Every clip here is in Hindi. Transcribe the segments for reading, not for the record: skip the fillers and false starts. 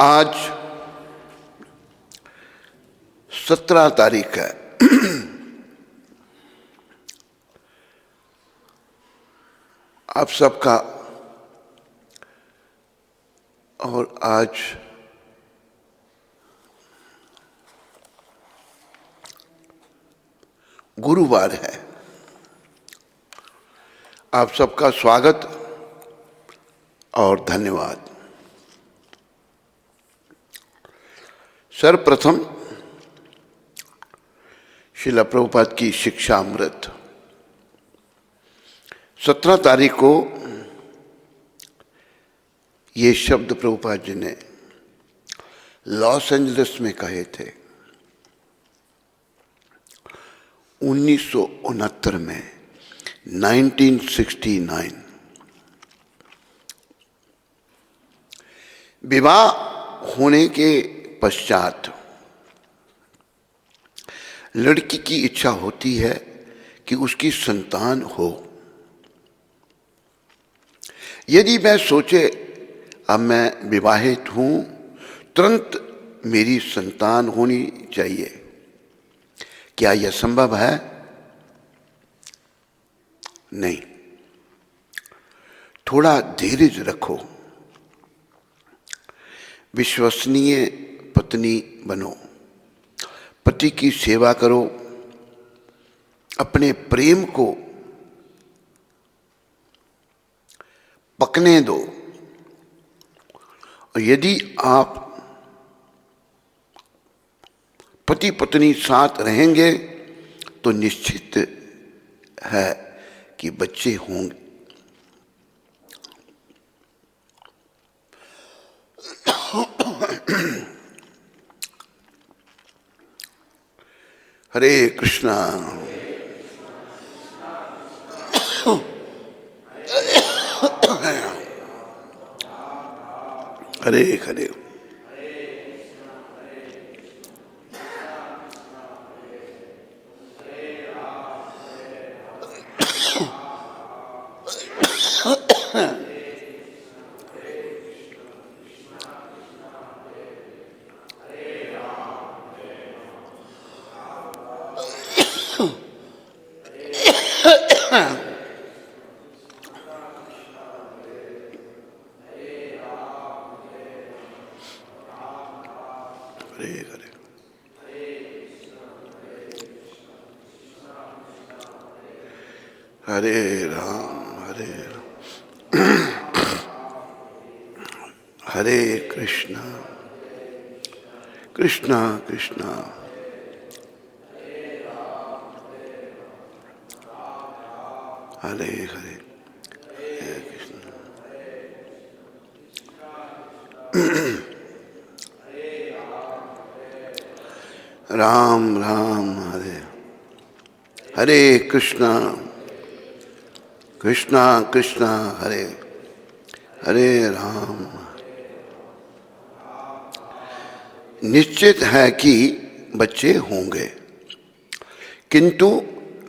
आज 17 तारीख है। आप सबका और आज गुरुवार है। आप सबका स्वागत और धन्यवाद। सर्वप्रथम श्रील प्रभुपाद की शिक्षा अमृत 17 तारीख को ये शब्द प्रभुपाद जी ने लॉस एंजलिस में कहे थे 1969 में 1969। विवाह होने के पश्चात लड़की की इच्छा होती है कि उसकी संतान हो। यदि मैं सोचे अब मैं विवाहित हूं, तुरंत मेरी संतान होनी चाहिए, क्या यह संभव है? नहीं। थोड़ा धीरज रखो, विश्वसनीय पत्नी बनो, पति की सेवा करो, अपने प्रेम को पकने दो। और यदि आप पति पत्नी साथ रहेंगे तो निश्चित है कि बच्चे होंगे। हरे कृष्णा हरे हरे। हरे राम हरे राम हरे कृष्णा कृष्णा कृष्णा हरे हरे हरे कृष्णा। राम राम हरे हरे कृष्णा कृष्णा कृष्णा हरे हरे राम। निश्चित है कि बच्चे होंगे, किंतु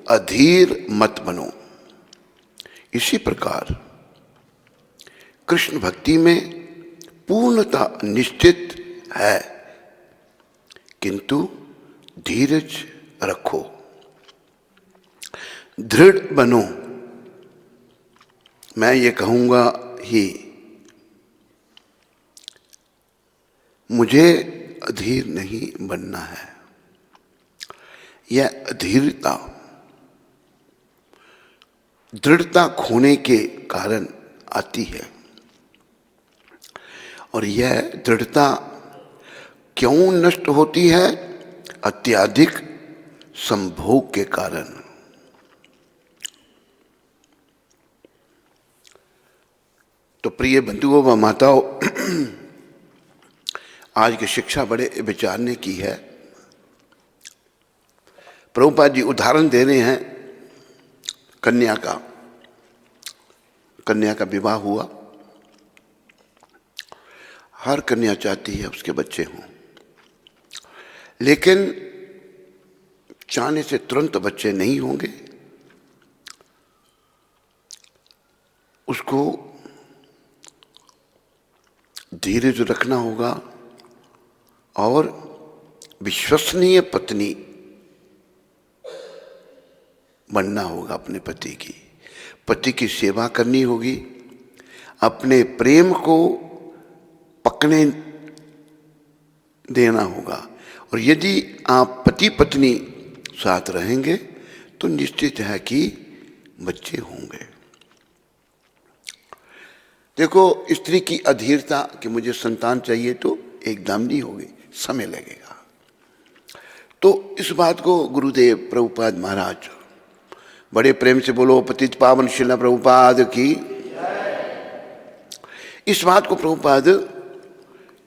अधीर मत बनो। इसी प्रकार कृष्ण भक्ति में पूर्णता निश्चित है, किंतु धीरज रखो, दृढ़ बनो। मैं ये कहूँगा ही, मुझे अधीर नहीं बनना है। यह अधीरता दृढ़ता खोने के कारण आती है, और यह दृढ़ता क्यों नष्ट होती है? अत्यधिक संभोग के कारण। तो प्रिय बंधुओं व माताओं, आज की शिक्षा बड़े विचारने की है। प्रभुपाद जी उदाहरण दे रहे हैं कन्या का विवाह हुआ। हर कन्या चाहती है उसके बच्चे हों, लेकिन चाहने से तुरंत बच्चे नहीं होंगे। उसको धीरज रखना होगा, और विश्वसनीय पत्नी बनना होगा। अपने पति की सेवा करनी होगी, अपने प्रेम को पकने देना होगा। और यदि आप पति पत्नी साथ रहेंगे तो निश्चित है कि बच्चे होंगे। देखो, स्त्री की अधीरता कि मुझे संतान चाहिए तो एकदम नहीं होगी, समय लगेगा। तो इस बात को गुरुदेव प्रभुपाद महाराज बड़े प्रेम से बोलो, पतित पावन श्रील प्रभुपाद की। इस बात को प्रभुपाद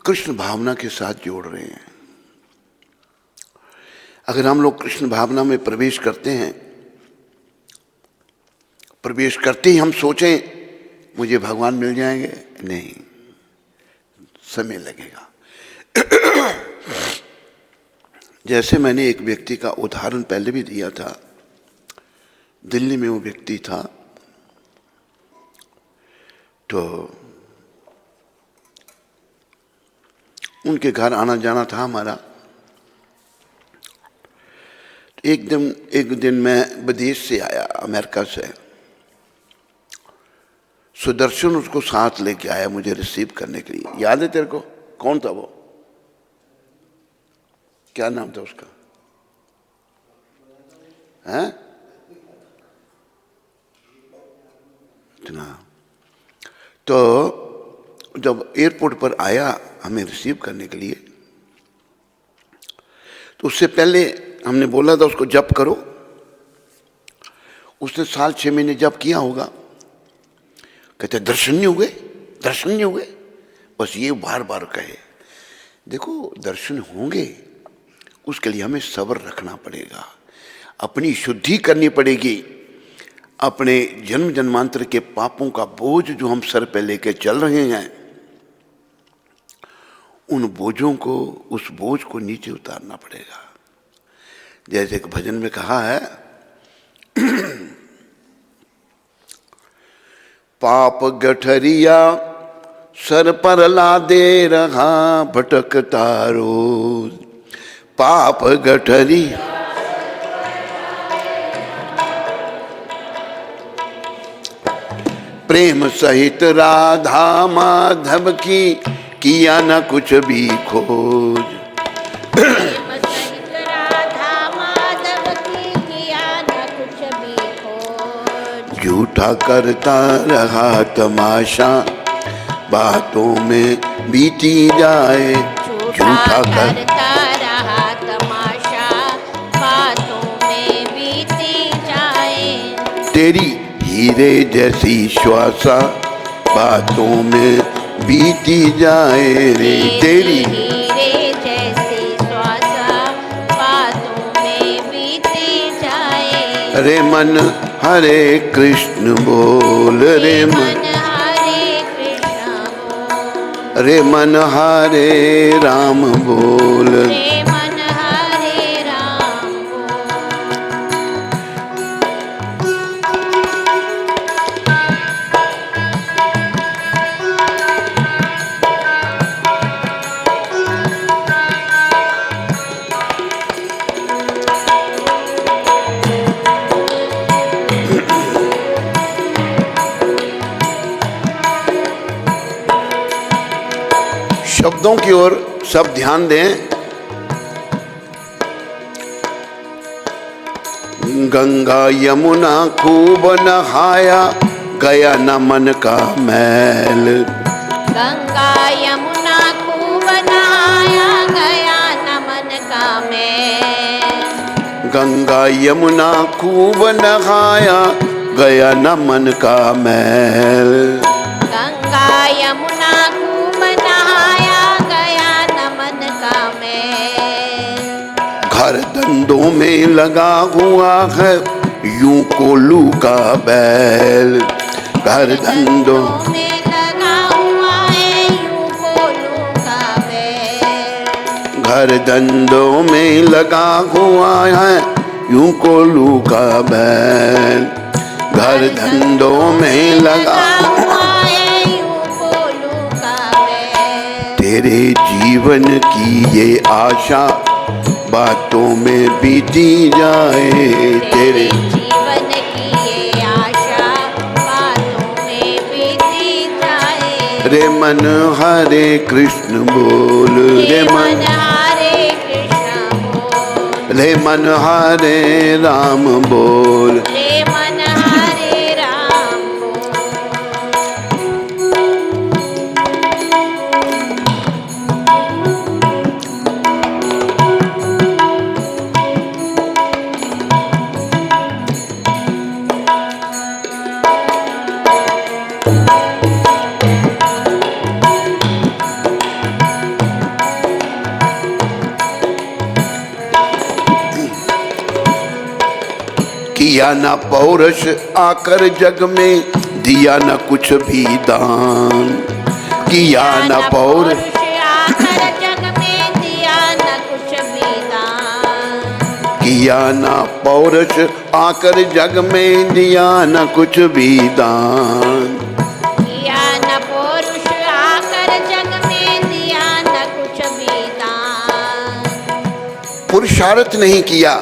कृष्ण भावना के साथ जोड़ रहे हैं। अगर हम लोग कृष्ण भावना में प्रवेश करते हैं, प्रवेश करते ही हम सोचें मुझे भगवान मिल जाएंगे, नहीं, समय लगेगा। जैसे मैंने एक व्यक्ति का उदाहरण पहले भी दिया था। दिल्ली में वो व्यक्ति था, तो उनके घर आना जाना था हमारा। एक दिन मैं विदेश से आया, अमेरिका से। सुदर्शन उसको साथ लेके आया मुझे रिसीव करने के लिए। याद है तेरे को? कौन था वो? क्या नाम था उसका? हैं? इतना। तो जब एयरपोर्ट पर आया हमें रिसीव करने के लिए, तो उससे पहले हमने बोला था उसको जप करो। उसने 6 महीने जप किया होगा। कहते दर्शन नहीं हुए, दर्शन नहीं हुए, बस ये बार बार कहे। देखो, दर्शन होंगे, उसके लिए हमें सब्र रखना पड़ेगा, अपनी शुद्धि करनी पड़ेगी। अपने जन्म जन्मांतर के पापों का बोझ जो हम सर पे लेके चल रहे हैं, उन बोझों को, उस बोझ को नीचे उतारना पड़ेगा। जैसे एक भजन में कहा है, पाप गठरिया सर पर ला दे रहा भटकता रोज। पाप गठरिया प्रेम सहित राधा माधव की किया न कुछ भी खोज। प्रेम सहित राधा माधव की किया न कुछ भी खोज। झूठा करता रहा तमाशा बातों में बीती जाए। झूठा करता रहा तमाशा बातों में बीती जाए। तेरी हीरे जैसी श्वासा बातों में बीती जाए रे। तेरी हीरे जैसी श्वासा बातों में बीती जाए। रे मन हरे कृष्ण बोल, रे मन हरे कृष्ण बोल, रे मन हरे राम बोल। रे मन हरे राम बोल। शब्दों की ओर सब ध्यान दें। गंगा यमुना खूब नहाया गया न मन का मैल। गंगा यमुना खूब नहाया गया न मन का मैल। गंगा यमुना खूब नहाया गया न मन का मैल। गंगा यमुना खूब नहाया गया न मन का मैल। घर धंधों में लगा हुआ है यूं कोल्हू का बैल। घर धंधों में लगा हुआ है यूं कोल्हू का बैल। घर धंधों में लगा हुआ है यूं कोल्हू का बैल। घर धंधों में लगा हुआ है यूं कोल्हू का बैल। तेरे जीवन की ये आशा बातों में बीती जाए। तेरे जीवन की ये आशा बातों में बीती जाए। रे मन हरे कृष्ण बोल, रे मन हरे कृष्ण बोल, रे मन हरे राम बोल, रे मन हरे राम बोल। किया न पौरुष आकर जग में, दिया न कुछ भी दान। किया न पौरुष आकर जग में, दिया न कुछ भी दान। किया न पौरुष आकर जग में, दिया न कुछ भी दान। किया न पौरुष आकर जग में, दिया न कुछ भी दान। पुरुषार्थ नहीं किया,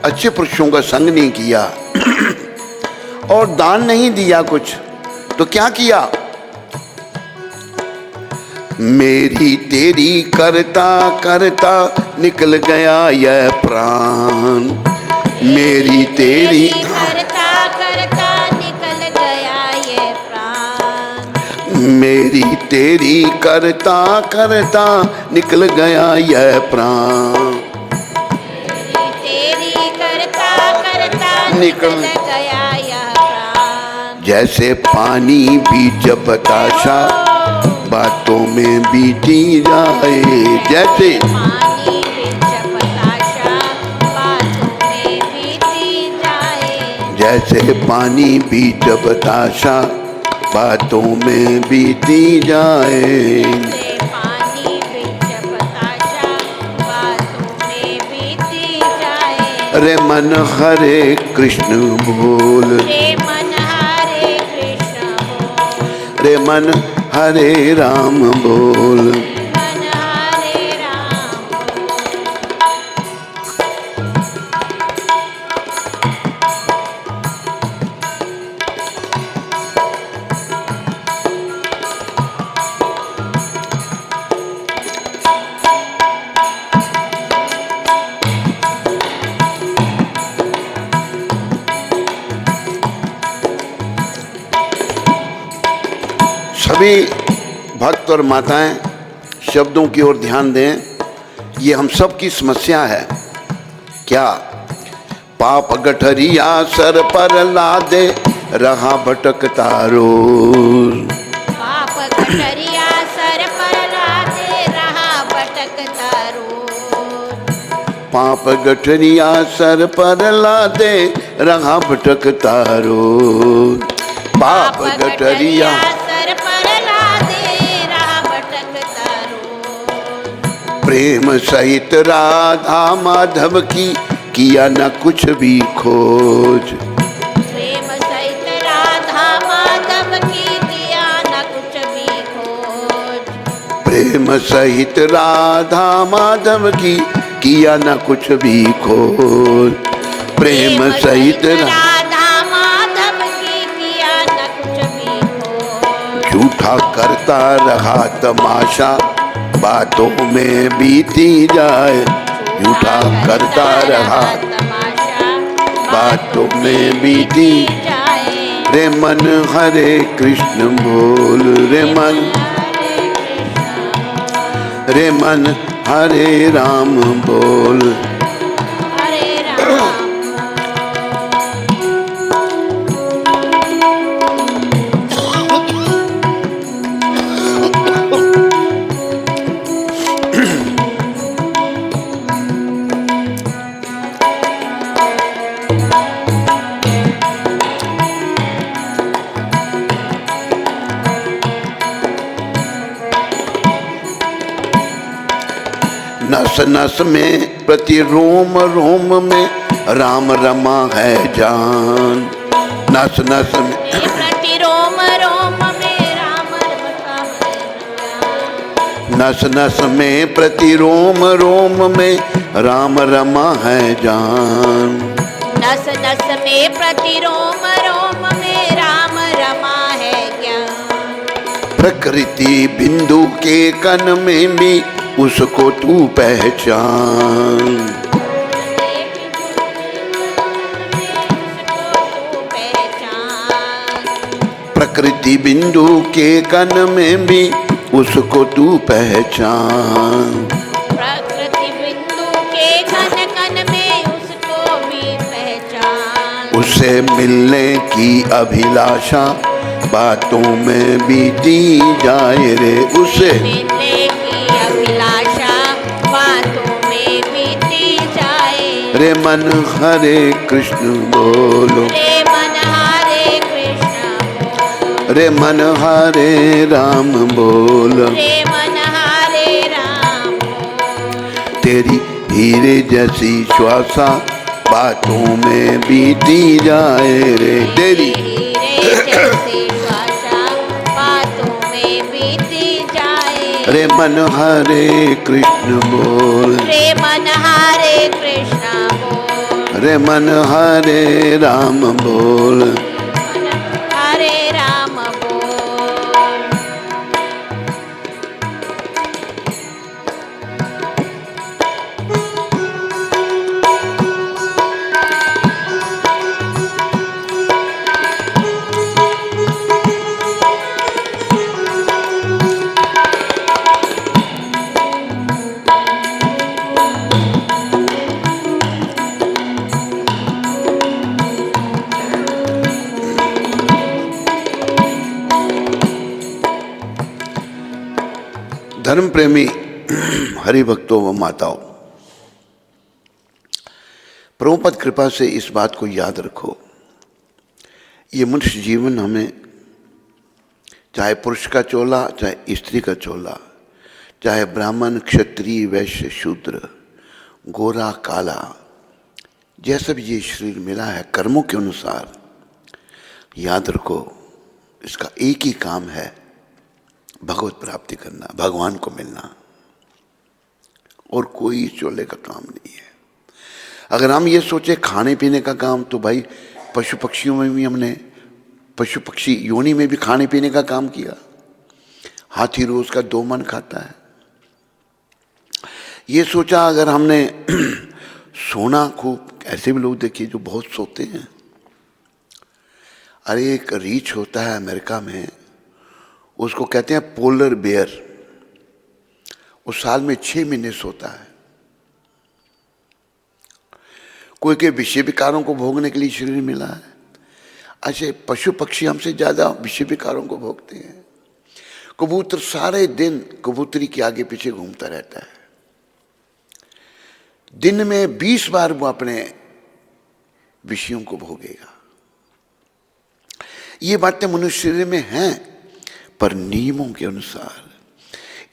अच्छे पुरुषों का संग नहीं किया और दान नहीं दिया कुछ, तो क्या किया? मेरी तेरी करता करता निकल गया यह प्राण। मेरी तेरी करता करता निकल गया ये प्राण। मेरी तेरी करता करता निकल गया यह प्राण। निकल गया यह प्राण। जैसे पानी बीच बताशा बातों में बीती जाए। जैसे पानी बीच बताशा बातों में बीती जाए। जैसे पानी बीच बताशा बातों में बीती जाए। जैसे पानी बीच बताशा बातों में बीती जाए। रे मन हरे कृष्ण बोल, रे मन हरे कृष्ण बोल, रे मन हरे राम बोल। मन हरे राम सभी भक्त और माताएं शब्दों की ओर ध्यान दें। ये हम सब की समस्या है। क्या? पाप गठरिया सर पर लादे रहा भटकता रोज। पाप गठरिया सर पर लादे रहा भटकता रोज। पाप गठरिया सर पर लादे रहा भटकता रोज। पाप गठरिया सर पर लादे रहा भटकता रोज। प्रेम सहित राधा माधव की किया न कुछ भी खोज। प्रेम सहित राधा माधव की किया न कुछ भी खोज। प्रेम सहित राधा माधव की किया न कुछ भी खोज। प्रेम सहित राधा माधव की किया न कुछ भी खोज। झूठा करता रहा तमाशा बातों में बीती जाए। झूठा करता रहा तमाशा बातों में बीती। जाए। रे मन हरे कृष्ण बोल, रे मन रे मन हरे राम बोल। हरे राम नस नस में प्रति रोम रोम में राम रमा है जान। नस नस में प्रति रोम रोम में राम रमता है जान। नस नस में प्रति रोम रोम में राम रमा है जान। नस नस में प्रति रोम रोम में राम रमा है ज्ञान। प्रकृति बिंदु के कण में भी उसको तू पहचान। प्रकृति बिंदु के कण में भी उसको तू पहचान। प्रकृति बिंदु के कण कण में उसको भी पहचान। उससे मिलने की अभिलाषा बातों में बीती जाए रे। उससे मिलने की अभिलाषा बातों में बीती जाए। रे मन हरे कृष्ण बोलो। रे मन हरे कृष्ण बोलो। रे मन हरे राम बोलो। रे मन हरे राम बोलो। तेरी हीरे जैसी श्वासा बातों में बीती जाए रे। तेरी हीरे जैसी श्वासा बातों में बीती जाए। रे मन हरे कृष्ण बोल। रे मन हरे कृष्ण बोल। रे मन हरे राम बोल। हरे राम बोल। धर्म प्रेमी हरि भक्तों व माताओं, प्रभुपद कृपा से इस बात को याद रखो, ये मनुष्य जीवन हमें चाहे पुरुष का चोला, चाहे स्त्री का चोला, चाहे ब्राह्मण क्षत्रिय वैश्य शूद्र, गोरा काला, जैसा भी ये शरीर मिला है कर्मों के अनुसार, याद रखो इसका एक ही काम है, भगवत प्राप्ति करना, भगवान को मिलना, और कोई चोले का काम नहीं है। अगर हम ये सोचे खाने पीने का काम, तो भाई पशु पक्षियों में भी हमने पशु पक्षी योनि में भी खाने पीने का काम किया। हाथी रोज का 2 मन खाता है। ये सोचा अगर हमने सोना खूब, ऐसे भी लोग देखिए जो बहुत सोते हैं। अरे एक रीछ होता है अमेरिका में, उसको कहते हैं पोलर बेयर, वो साल में 6 महीने सोता है। कोई के विषय विकारों को भोगने के लिए शरीर मिला है। ऐसे पशु पक्षी हमसे ज्यादा विषय विकारों को भोगते हैं। कबूतर सारे दिन कबूतरी के आगे पीछे घूमता रहता है। दिन में 20 बार वो अपने विषयों को भोगेगा। ये बातें मनुष्य शरीर में हैं, पर नियमों के अनुसार।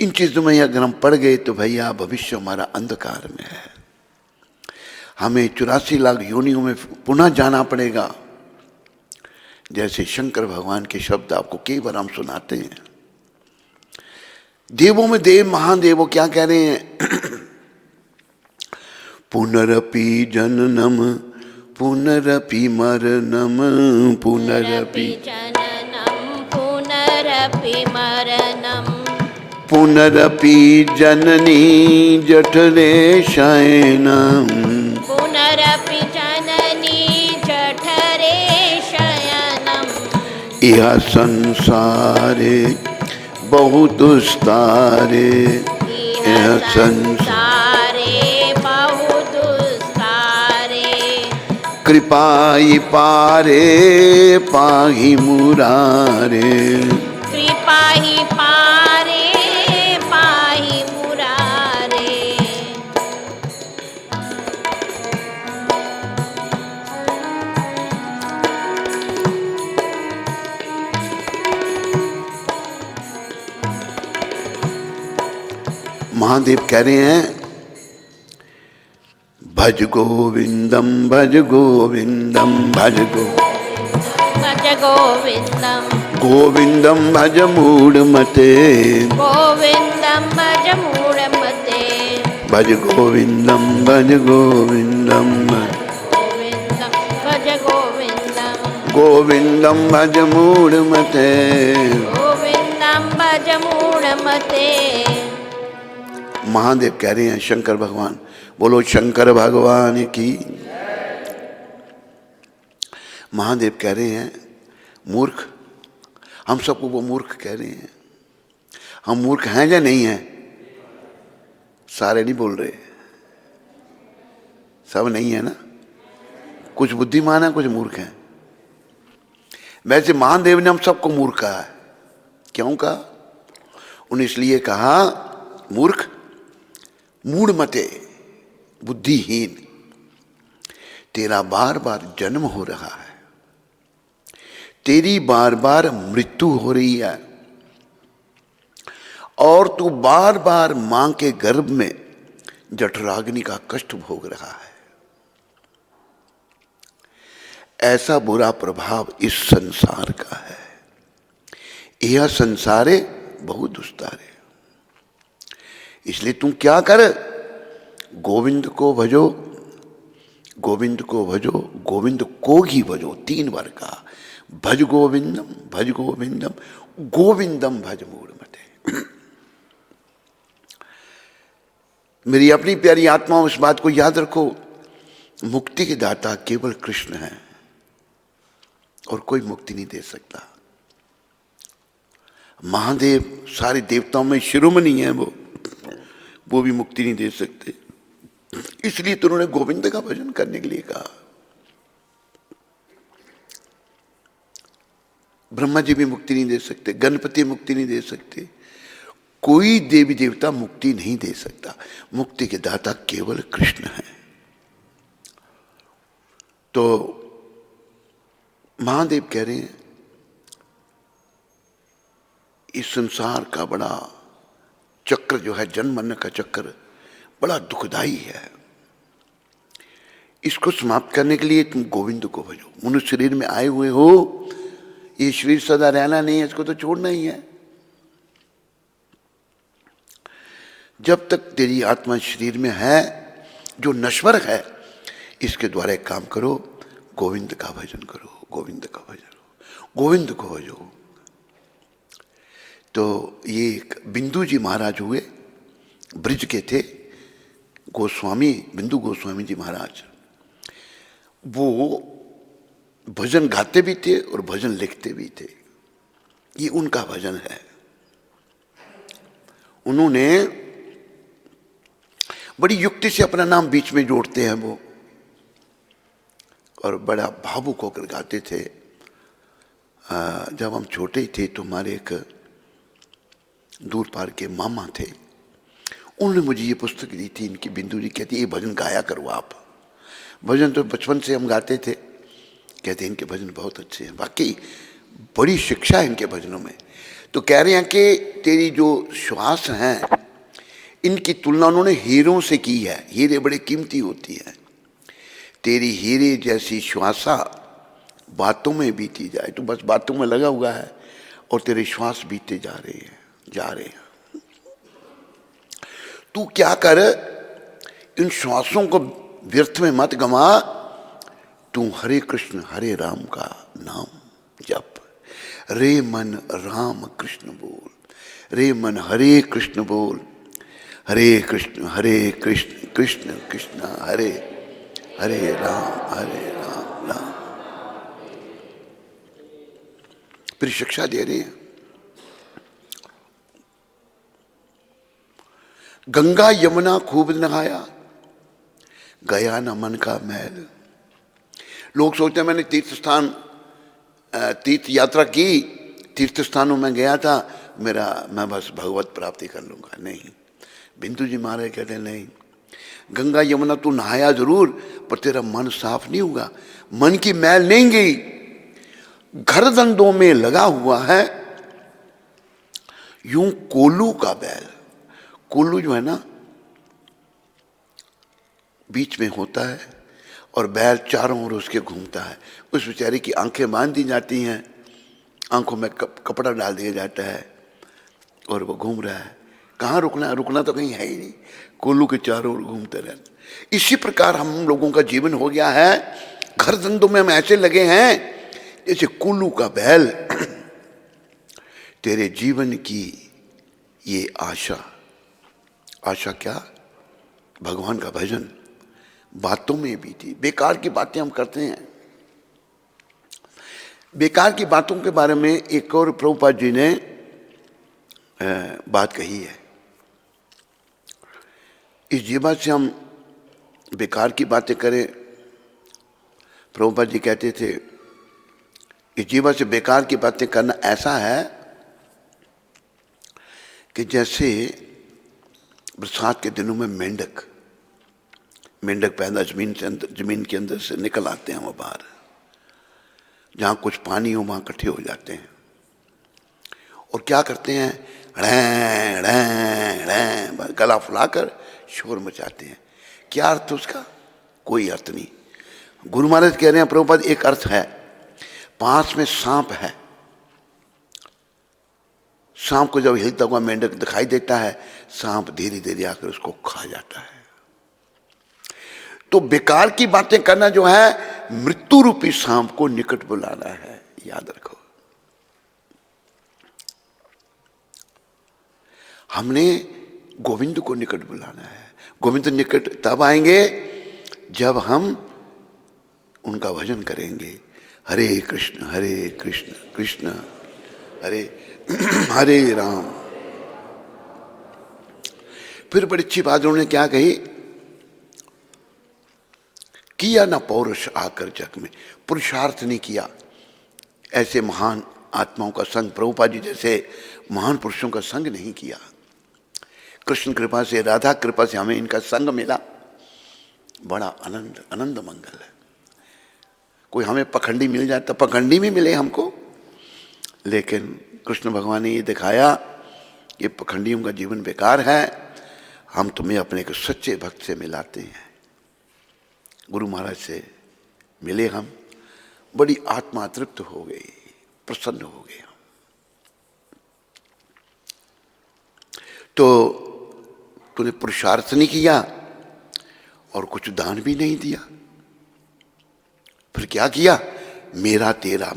इन चीजों में अगर हम पड़ गए तो भैया भविष्य हमारा अंधकार में है। हमें 84 लाख योनियों में पुनः जाना पड़ेगा। जैसे शंकर भगवान के शब्द आपको कई बार हम सुनाते हैं। देवों में देव महादेव वो क्या कह रहे हैं? पुनरपि जननम पुनरपि मरणम पुनरपि जननम पुनरपि मरणम पुनरपि जननी जठरे शयनम पुनरपि जननी जठरे शयनम यह संसारे बहु दुस्तारे यह संसारे बहु दुस्तारे कृपाई पारे पाहि मुरारे कृपाहि पारे पाहि मुरारे महादेव कह रहे हैं भज गोविंदम भज गोविंदम भज गोविंदम गोविंदम भज मूढ़ मते गोविंदम गोविन्दं भज मूढमते भज गोविंदम भज गोविंदम गोविन्दं भज गोविन्दं गोविंदम भज मूढ़मते। गोविन्दं भज मूढमते। महादेव कह रहे हैं, शंकर भगवान, बोलो शंकर भगवान की। महादेव कह रहे हैं मूर्ख, हम सबको वो मूर्ख कह रहे हैं। हम मूर्ख हैं या नहीं हैं? सारे नहीं बोल रहे, सब नहीं है ना, कुछ बुद्धिमान है, कुछ मूर्ख हैं। वैसे महादेव ने हम सबको मूर्ख कहा है। क्यों कहा? उन्हें इसलिए कहा मूर्ख, मूढ़मते, बुद्धिहीन, तेरा बार बार जन्म हो रहा है, तेरी बार बार मृत्यु हो रही है, और तू बार बार मां के गर्भ में जठराग्नि का कष्ट भोग रहा है। ऐसा बुरा प्रभाव इस संसार का है। यह संसारे बहुत दुस्तारे। इसलिए तुम क्या कर, गोविंद को भजो, गोविंद को भजो, गोविंद को ही भजो। 3 बार कहा, भज गोविंदम भज गोविंदम गोविंदम भज मूढ़मते। मेरी अपनी प्यारी आत्माओं, इस बात को याद रखो, मुक्ति के दाता केवल कृष्ण है और कोई मुक्ति नहीं दे सकता। महादेव सारे देवताओं में शिरोमणि है, वो भी मुक्ति नहीं दे सकते। इसलिए तो उन्होंने गोविंद का भजन करने के लिए कहा। ब्रह्मा जी भी मुक्ति नहीं दे सकते, गणपति मुक्ति नहीं दे सकते, कोई देवी देवता मुक्ति नहीं दे सकता। मुक्ति के दाता केवल कृष्ण है। तो महादेव कह रहे हैं इस संसार का बड़ा चक्र जो है, जन्म मरण का चक्र, बड़ा दुखदाई है। इसको समाप्त करने के लिए तुम गोविंद को भजो। मनुष्य शरीर में आए हुए हो, ये शरीर सदा रहना नहीं है, इसको तो छोड़ना ही है। जब तक तेरी आत्मा शरीर में है जो नश्वर है, इसके द्वारा एक काम करो, गोविंद का भजन करो, गोविंद का भजन करो, गोविंद को भजो। तो ये एक बिंदु जी महाराज हुए, ब्रिज के थे, गोस्वामी, बिंदु गोस्वामी जी महाराज। वो भजन गाते भी थे और भजन लिखते भी थे। ये उनका भजन है। उन्होंने बड़ी युक्ति से अपना नाम बीच में जोड़ते हैं वो, और बड़ा भावुक होकर गाते थे। जब हम छोटे ही थे तो हमारे एक दूर पार के मामा थे, उन्होंने मुझे ये पुस्तक दी थी इनकी। बिंदु जी कहती ये भजन गाया करो आप। भजन तो बचपन से हम गाते थे। कहते इनके भजन बहुत अच्छे हैं, वाकई बड़ी शिक्षा है इनके भजनों में। तो कह रहे हैं कि तेरी जो श्वास हैं, इनकी तुलना उन्होंने हीरों से की है। हीरे बड़े कीमती होती हैं। तेरी हीरे जैसी श्वासा बातों में बीती जाए। तो बस बातों में लगा हुआ है और तेरे श्वास बीते जा रहे हैं, जा रहे हैं। तू क्या कर, इन श्वासों को व्यर्थ में मत गवा। तू हरे कृष्ण हरे राम का नाम जप। रे मन राम कृष्ण बोल, रे मन हरे कृष्ण बोल। हरे कृष्ण कृष्ण कृष्ण हरे हरे, राम राम। फिर शिक्षा दे रहे हैं, गंगा यमुना खूब नहाया, गया न मन का मैल। लोग सोचते हैं मैंने तीर्थ यात्रा की, तीर्थ स्थानों में गया था, मैं बस भगवत प्राप्ति कर लूंगा। नहीं, बिंदु जी महाराज कहते हैं नहीं, गंगा यमुना तू नहाया जरूर, पर तेरा मन साफ नहीं होगा, मन की मैल नहीं गई। घरदंडों में लगा हुआ है यूं कोल्लू का बैल। कोल्लू जो है ना, बीच में होता है और बैल चारों ओर उसके घूमता है। उस बेचारे की आंखें बांध दी जाती हैं, आंखों में कपड़ा डाल दिया जाता है और वो घूम रहा है। कहाँ रुकना है? रुकना तो कहीं है ही नहीं, कोल्लू के चारों ओर घूमते रहना। इसी प्रकार हम लोगों का जीवन हो गया है। घर धंधों में हम ऐसे लगे हैं जैसे कोल्लू का बैल। तेरे जीवन की ये आशा, आशा क्या? भगवान का भजन। बातों में भी थी, बेकार की बातें हम करते हैं। बेकार की बातों के बारे में एक और प्रभुपाद जी ने बात कही है। इस जीवन से हम बेकार की बातें करें, प्रभुपाद जी कहते थे इस जीवन से बेकार की बातें करना ऐसा है कि जैसे बरसात के दिनों में मेंढक पैदा जमीन के अंदर से निकल आते हैं, वो बाहर जहाँ कुछ पानी हो वहाँ इकट्ठे हो जाते हैं और क्या करते हैं? ड़ैं ड़ैं ड़ैं गला फुलाकर शोर मचाते हैं। क्या अर्थ उसका? कोई अर्थ नहीं। गुरु महाराज कह रहे हैं प्रभुपाद एक अर्थ है, पास में सांप है, सांप को जब हिलता हुआ मेंढक दिखाई देता है, सांप धीरे धीरे आकर उसको खा जाता है। तो बेकार की बातें करना जो है मृत्यु रूपी सांप को निकट बुलाना है, याद रखो। हमने गोविंद को निकट बुलाना है। गोविंद निकट तब आएंगे जब हम उनका भजन करेंगे। हरे कृष्ण कृष्ण हरे हरे राम। फिर बड़ी अच्छी बात उन्होंने क्या कही? किया ना पौरुष आकर जग में, पुरुषार्थ नहीं किया। ऐसे महान आत्माओं का संग, प्रभुपाद जी जैसे महान पुरुषों का संग नहीं किया। कृष्ण कृपा से, राधा कृपा से हमें इनका संग मिला। बड़ा आनंद मंगल है। कोई हमें पखंडी मिल जाए तो पखंडी में मिले हमको, लेकिन कृष्ण भगवान ने ये दिखाया कि पखंडियों का जीवन बेकार है। हम तुम्हें अपने को सच्चे भक्त से मिलाते हैं। गुरु महाराज से मिले हम, बड़ी आत्मा तृप्त हो गई, प्रसन्न हो गए हम। तो तूने पुरुषार्थ नहीं किया और कुछ दान भी नहीं दिया, फिर क्या किया? मेरा तेरा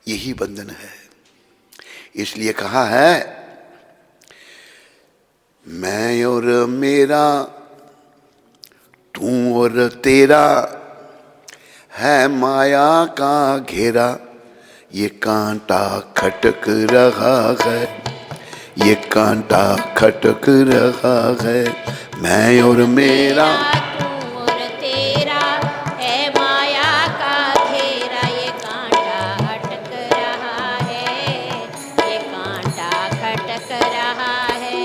यही बंधन है। इसलिए कहा है मैं और मेरा, तू और तेरा है माया का घेरा। ये कांटा खटक रहा है, ये कांटा खटक रहा है। मैं और मेरा, तू और तेरा है माया का घेरा। ये कांटा खटक रहा है, ये कांटा खटक रहा है।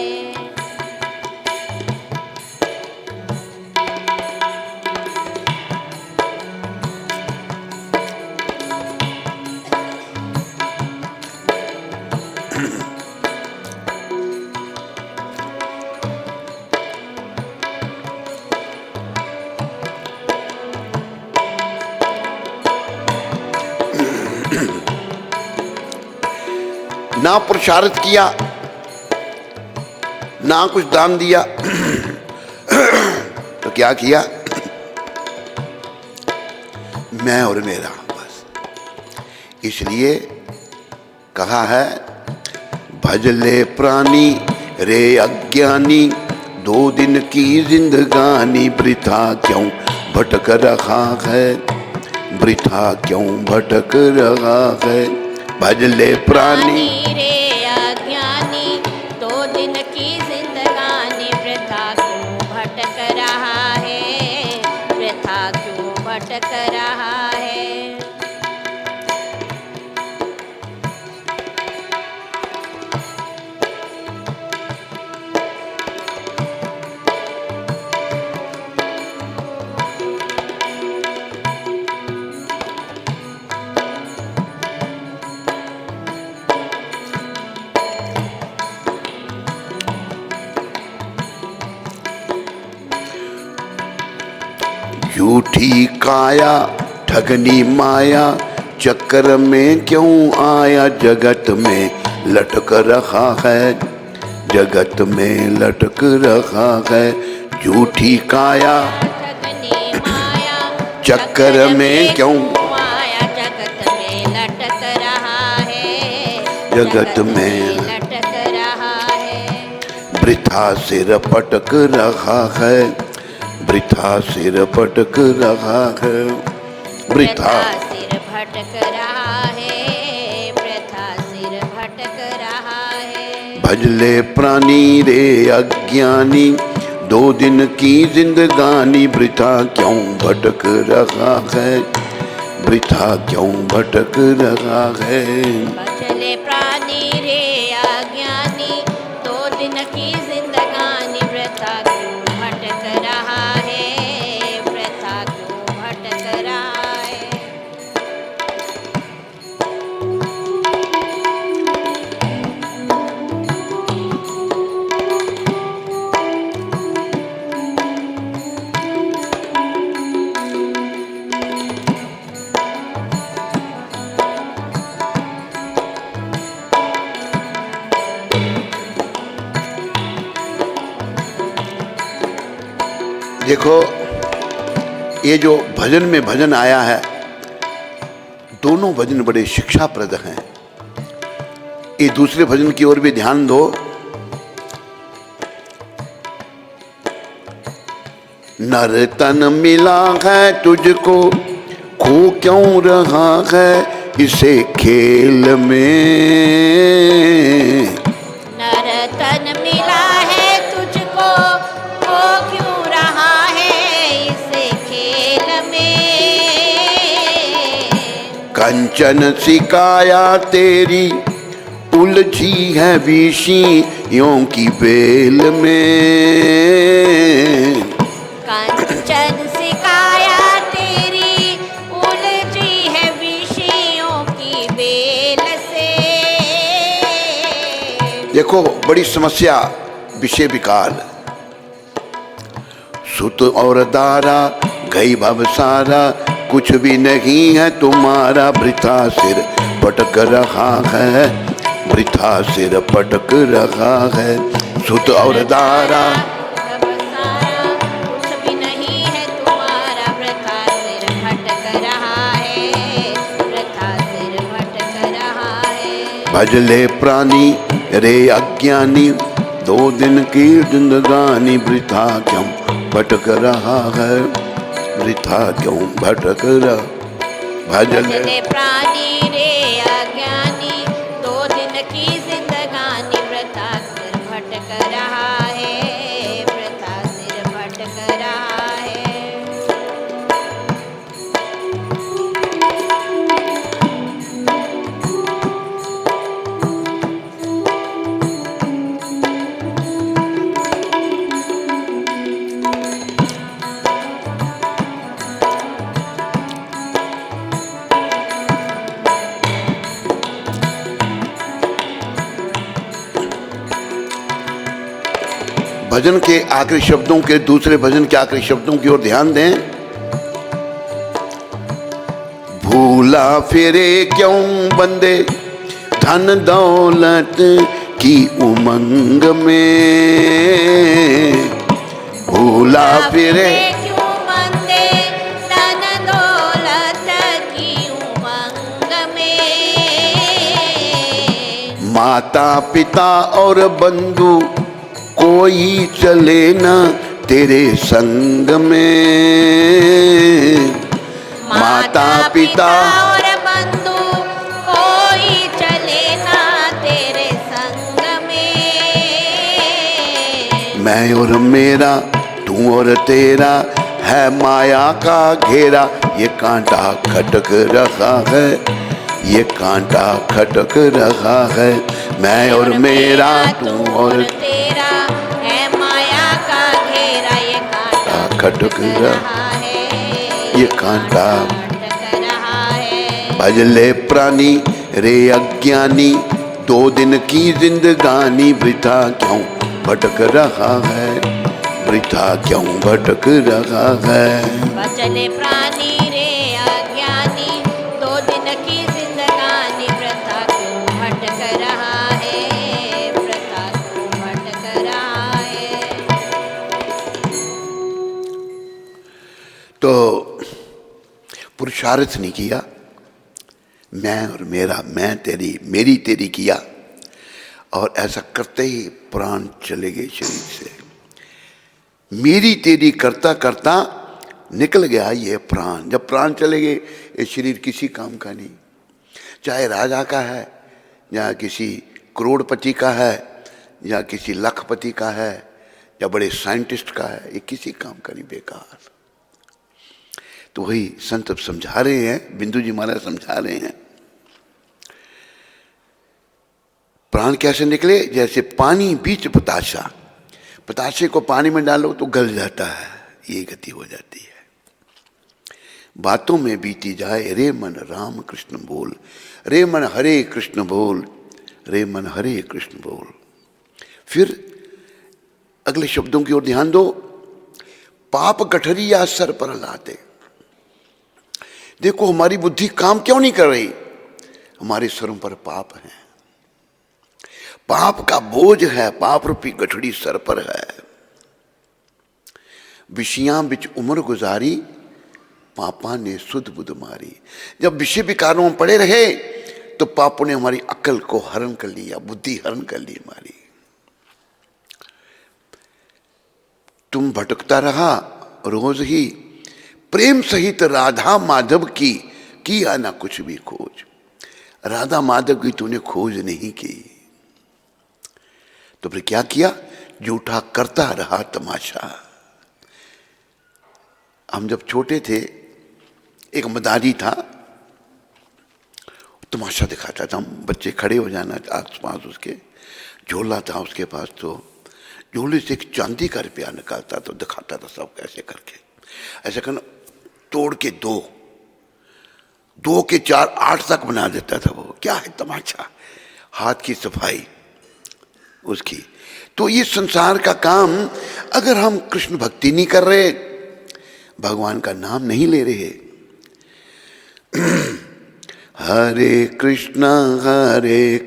ना पुरुषार्थ किया, ना कुछ दान दिया, तो क्या किया? मैं और मेरा, बस। इसलिए कहा है भजले प्राणी रे अज्ञानी, 2 दिन की जिंदगानी वृथा क्यों भटक रहा है, वृथा क्यों भटक रहा है। भजले प्राणी रे अज्ञानी, 2 दिन की जिंदगानी वृथा क्यों भटक रहा है, वृथा क्यों भटक रहा है। झूठी काया ठगनी माया, चक्कर में क्यों आया जगत में लटक रहा है, जगत में लटक रहा है झूठी काया, ठगने माया चक्कर में क्यों आया, जगत में लटक रहा है, जगत में लटक रहा है। वृथा सिर पटक रहा है, वृथा सिर पटक रहा है, वृथा सिर भटक रहा है, वृथा सिर भटक रहा है। भजले प्राणी रे अज्ञानी, 2 दिन की जिंदगानी वृथा क्यों भटक रहा है, वृथा क्यों भटक रहा है। भजले प्राणी रे अज्ञानी, 2 दिन की जिंदगानी वृथा क्यों भटक रहा है, वृथा क्यों भटक रहा है। देखो ये जो भजन में भजन आया है, दोनों भजन बड़े शिक्षाप्रद हैं। ये दूसरे भजन की ओर भी ध्यान दो। नर तन मिला है तुझको, खो क्यों रहा है इसे खेल में। नर तन मिला है तुझको, खो क्यों रहा है इसे खेल में। कंचन सिकाया तेरी, उलझी है विषियों की बेल में। कंचन सिकाया तेरी, उलझी है विषयों की बेल से। देखो बड़ी समस्या विषय विकार, सुत और दारा गई भव सारा, कुछ भी नहीं है तुम्हारा वृथा सिर पटक रहा है, वृथा सिर पटक रहा है। सुत और दारा कुछ भी नहीं है तुम्हारा, वृथा सिर भटक रहा है, वृथा सिर भटक रहा है। भजले प्राणी रे अज्ञानी, 2 दिन की जिंदगानी वृथा क्यों भटक रहा है, वृथा क्यों भटक रहा। भजले प्राणी रे अज्ञानी, 2 दिन की जिंदगानी वृथा सिर भटक रहा है, वृथा सिर भटक रहा है। भजन के आखिरी शब्दों के, दूसरे भजन के आखिरी शब्दों की ओर ध्यान दें। भूला फिरे क्यों बंदे धन दौलत की उमंग में। भूला फिरे क्यों बंदे धन दौलत की उमंग में। माता पिता और बंधु कोई चले ना तेरे संग में। माता पिता और बंधु कोई चले ना तेरे संग में। मैं और मेरा, तू और तेरा है माया का घेरा, ये कांटा खटक रहा है, ये कांटा खटक रहा है। मैं और मेरा, तू और तेरा है माया का घेरा, ये कांटा खटक रहा है, ये कांटा खटक रहा है। भजले प्राणी रे अज्ञानी, 2 दिन की जिंदगानी वृथा क्यों भटक रहा है, वृथा क्यों भटक रहा है। भजले प्राणी रे अज्ञानी, 2 दिन की जिंदगानी वृथा क्यों भटक रहा है, वृथा क्यों भटक तो पुरुषार्थ नहीं किया, मैं और मेरा, मैं तेरी मेरी तेरी किया, और ऐसा करते ही प्राण चले गए शरीर से। मेरी तेरी करता करता निकल गया ये प्राण। जब प्राण चले गए ये शरीर किसी काम का नहीं, चाहे राजा का है या किसी करोड़पति का है या किसी लखपति का है या बड़े साइंटिस्ट का है, ये किसी काम का नहीं, बेकार। तो वही संत अब समझा रहे हैं, बिंदु जी महाराज समझा रहे हैं, प्राण कैसे निकले? जैसे पानी बीच बताशा, बताशे को पानी में डालो तो गल जाता है, ये गति हो जाती है। बातों में बीती जाए, रे मन राम कृष्ण बोल, रे मन हरे कृष्ण बोल, रे मन हरे कृष्ण बोल। फिर अगले शब्दों की ओर ध्यान दो, पाप गठरिया सर पर लाते। देखो हमारी बुद्धि काम क्यों नहीं कर रही? हमारे सरों पर पाप है, पाप का बोझ है, पाप रूपी गठड़ी सर पर है। विषयां बिच उम्र गुजारी, पापा ने सुध बुध मारी। जब विषय विकारों में पड़े रहे तो पापों ने हमारी अक्ल को हरण कर लिया, बुद्धि हरण कर ली हमारी। तुम भटकता रहा रोज ही, प्रेम सहित राधा माधव की किया ना कुछ भी खोज। राधा माधव की तूने खोज नहीं की, तो फिर क्या किया? झूठा करता रहा तमाशा। हम जब छोटे थे, एक मदारी था, तमाशा दिखाता था। हम बच्चे खड़े हो जाना आसपास उसके, झोला था उसके पास, तो झोले से एक चांदी का रुपया निकालता तो दिखाता था सब कैसे करके, ऐसे करना, तोड़ के दो के 4 8 तक बना देता था वो। क्या है तमाशा? हाथ की सफाई उसकी। तो ये संसार का काम, अगर हम कृष्ण भक्ति नहीं कर रहे, भगवान का नाम नहीं ले रहे, हरे कृष्णा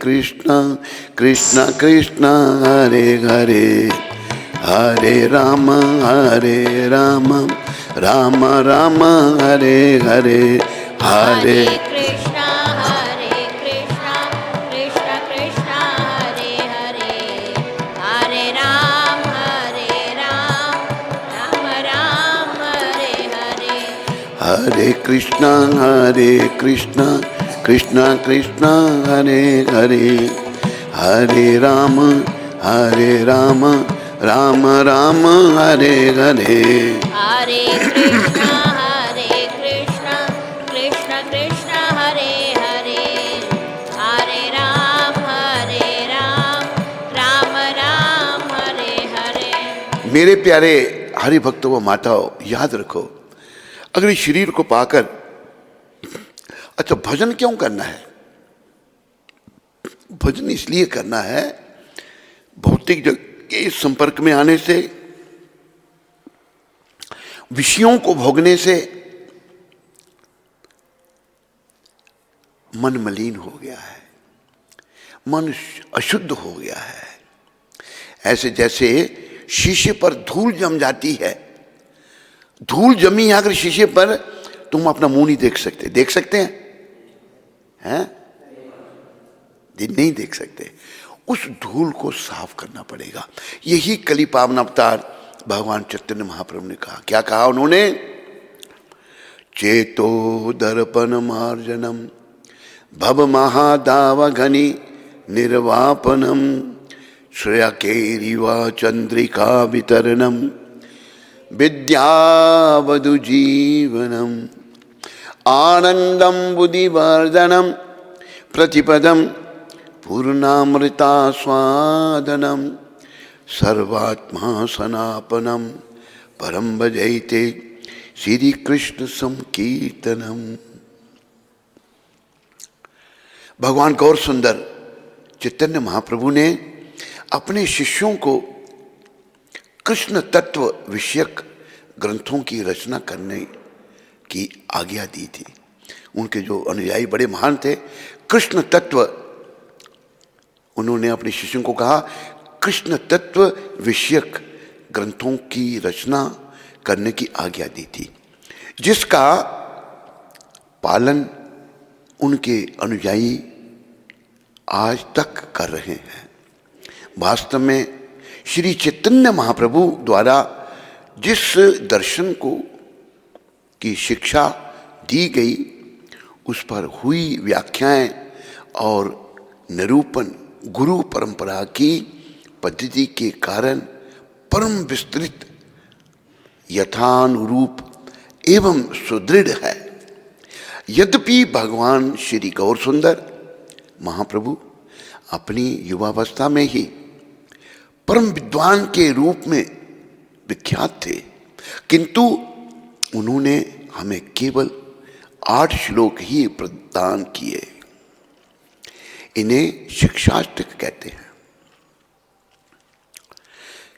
कृष्ण कृष्ण हरे हरे, हरे राम राम राम हरे हरे, हरे कृष्णा कृष्ण कृष्ण हरे हरे, हरे राम राम राम हरे हरे। हरे कृष्णा कृष्ण कृष्ण हरे हरे, हरे राम राम राम हरे हरे। हरे कृष्णा कृष्ण कृष्ण हरे हरे, हरे राम राम राम हरे हरे। मेरे प्यारे हरि भक्तों व माताओं, याद रखो, अगर इस शरीर को पाकर, अच्छा भजन क्यों करना है? भजन इसलिए करना है, भौतिक जगत के संपर्क में आने से, विषयों को भोगने से मन मलिन हो गया है, मन अशुद्ध हो गया है। ऐसे जैसे शीशे पर धूल जम जाती है, धूल जमी है अगर शीशे पर, तुम अपना मुंह नहीं देख सकते। देख सकते हैं? नहीं देख सकते। उस धूल को साफ करना पड़ेगा। यही कली पावन अवतार भगवान चैतन्य महाप्रभु ने कहा। क्या कहा उन्होंने? चेतो दर्पण मार्जनम भव महादाव घनी निर्वापनम, श्रेया केरिवा चंद्रिका वितरणम, विद्यावधु जीवनम, आनंदम बुद्धिवर्धनम, प्रतिपदम पूर्णामृता स्वादनम, सर्वात्मा सनापनम, परम भजैते श्री कृष्ण संकीर्तनम। भगवान गौर सुंदर चैतन्य महाप्रभु ने अपने शिष्यों को कृष्ण तत्व विषयक ग्रंथों की रचना करने की आज्ञा दी थी। उनके जो अनुयायी बड़े महान थे, कृष्ण तत्व, उन्होंने अपने शिष्यों को कहा कृष्ण तत्व विषयक ग्रंथों की रचना करने की आज्ञा दी थी। जिसका पालन उनके अनुयायी आज तक कर रहे हैं। वास्तव में श्री चैतन्य महाप्रभु द्वारा जिस दर्शन को की शिक्षा दी गई, उस पर हुई व्याख्याएं और निरूपण गुरु परंपरा की पद्धति के कारण परम विस्तृत, यथानुरूप एवं सुदृढ़ है। यद्यपि भगवान श्री गौर सुंदर महाप्रभु अपनी युवावस्था में ही परम विद्वान के रूप में विख्यात थे, किंतु उन्होंने हमें केवल 8 श्लोक ही प्रदान किए। इन्हें शिक्षाष्टक कहते हैं।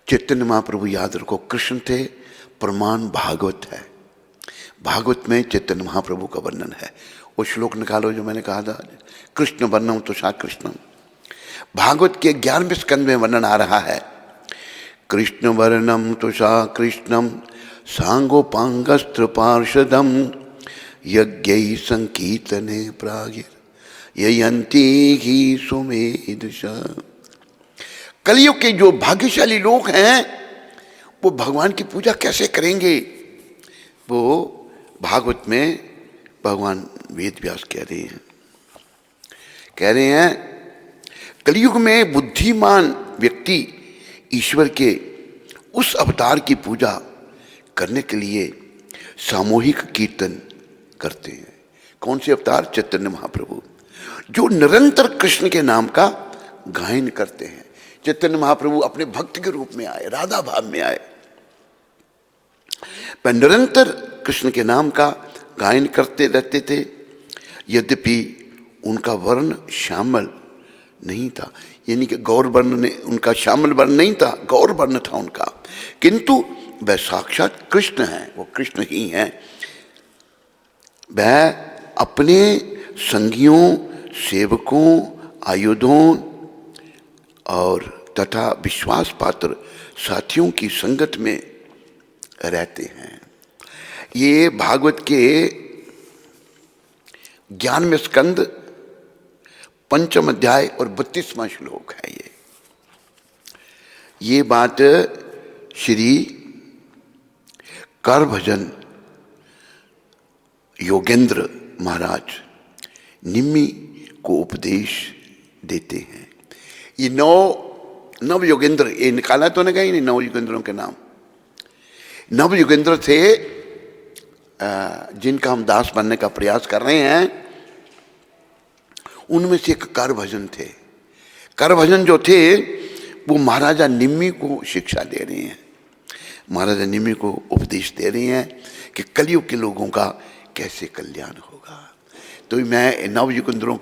चैतन्य महाप्रभु याद रखो कृष्ण थे, प्रमाण भागवत है। भागवत में चैतन्य महाप्रभु का वर्णन है। वो श्लोक निकालो जो मैंने कहा था, कृष्ण वर्णम तुषा कृष्णम। भागवत के 11वें स्कंद में वर्णन आ रहा है, कृष्ण वर्णम तुषा कृष्णम सांगोपांगस्त्र पार्षदम यज्ञ संकीर्तने प्रागिर ययंती ही सुमेधश। कलियुग के जो भाग्यशाली लोग हैं वो भगवान की पूजा कैसे करेंगे? वो भागवत में भगवान वेद व्यास कह रहे हैं कलियुग में बुद्धिमान व्यक्ति ईश्वर के उस अवतार की पूजा करने के लिए सामूहिक कीर्तन करते हैं। कौन से अवतार? चैतन्य महाप्रभु, जो निरंतर कृष्ण के नाम का गायन करते हैं। चैतन्य महाप्रभु अपने भक्त के रूप में आए, राधा भाव में आए, पर निरंतर कृष्ण के नाम का गायन करते रहते थे। यद्यपि उनका वर्ण श्यामल नहीं था, यानी कि गौर वर्ण ने, उनका श्यामल वर्ण नहीं था, गौर वर्ण था उनका, किंतु वह साक्षात कृष्ण हैं, वो कृष्ण ही हैं। वह अपने संगियों, सेवकों, आयुधों और तथा विश्वास पात्र साथियों की संगत में रहते हैं। ये भागवत के 11वें स्कंद 5वां अध्याय और 32वां श्लोक है। ये बात श्री करभजन योगेंद्र महाराज निम्मी को उपदेश देते हैं। ये नव योगेंद्र, ये निकाला तो नहीं कहीं नहीं, 9 योगेंद्रों के नाम। नव योगेंद्र थे जिनका हम दास बनने का प्रयास कर रहे हैं। उनमें से एक करभजन थे। करभजन जो थे वो महाराजा निम्मी को शिक्षा दे रहे हैं, महाराजा निम्मी को उपदेश दे रहे हैं कि कलयुग के लोगों का कैसे कल्याण होगा। तो मैं 9 युगंधरों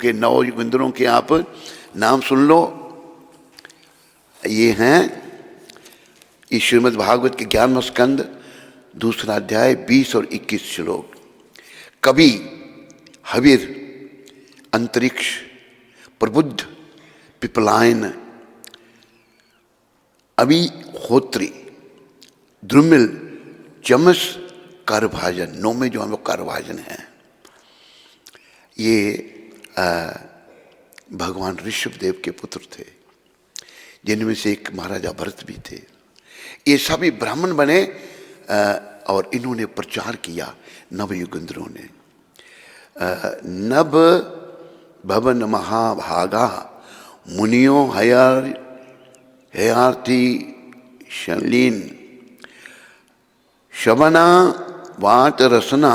के आप नाम सुन लो। ये हैं इस श्रीमद् भागवत के 11वां स्कंद 2वां अध्याय 20 और 21 श्लोक। कवि, हविर, अंतरिक्ष, प्रबुद्ध, पिपलायन, अभिहोत्री, द्रुमिल, चमस, करभाजन। 9 में जो हम लोग करभाजन हैं, ये भगवान ऋषभदेव के पुत्र थे, जिनमें से एक महाराजा भरत भी थे। ये सभी ब्राह्मण बने और इन्होंने प्रचार किया नव युगंधरों ने। नभ भवन महाभागा मुनियो हयार्थी शलीन शवना वात रसना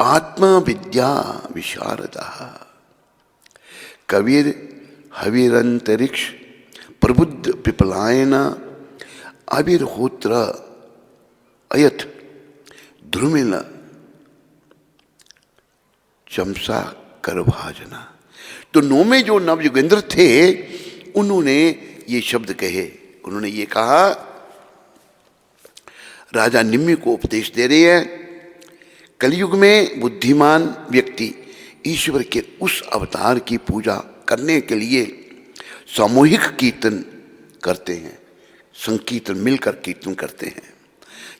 आत्मविद्या विशारदा कविर हविरंतरिक्ष प्रबुद्ध पिपलायन अविर्होत्र अयथ ध्रुमिल चमसा करभाजना। तो 9 में जो नवयुगेंद्र थे उन्होंने ये शब्द कहे। उन्होंने ये कहा, राजा निम्मी को उपदेश दे रहे हैं, कलयुग में बुद्धिमान व्यक्ति ईश्वर के उस अवतार की पूजा करने के लिए सामूहिक कीर्तन करते हैं, संकीर्तन मिलकर कीर्तन करते हैं।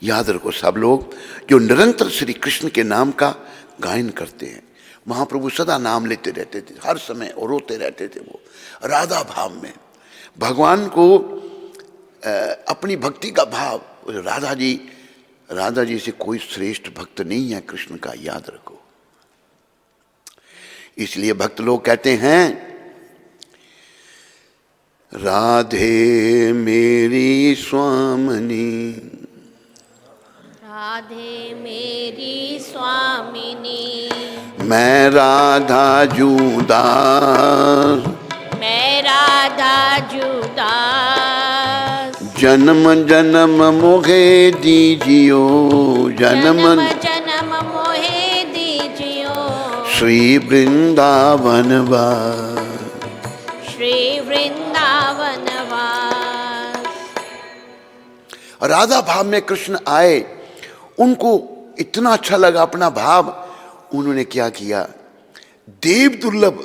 याद रखो सब लोग जो निरंतर श्री कृष्ण के नाम का गायन करते हैं, महाप्रभु सदा नाम लेते रहते थे हर समय और रोते रहते थे। वो राधा भाव में भगवान को अपनी भक्ति का भाव, राधा जी से कोई श्रेष्ठ भक्त नहीं है कृष्ण का, याद रखो। इसलिए भक्त लोग कहते हैं राधे मेरी स्वामिनी, राधे मेरी स्वामिनी, मैं राधा जूदास, मैं राधा जूदास, जन्म जन्म मोहे दीजियो, जन्म जन्म मोहे दीजियो, श्री वृंदावन वास, श्री वृंदावन वास। राधा भाव में कृष्ण आए, उनको इतना अच्छा लगा अपना भाव, उन्होंने क्या किया, देव दुर्लभ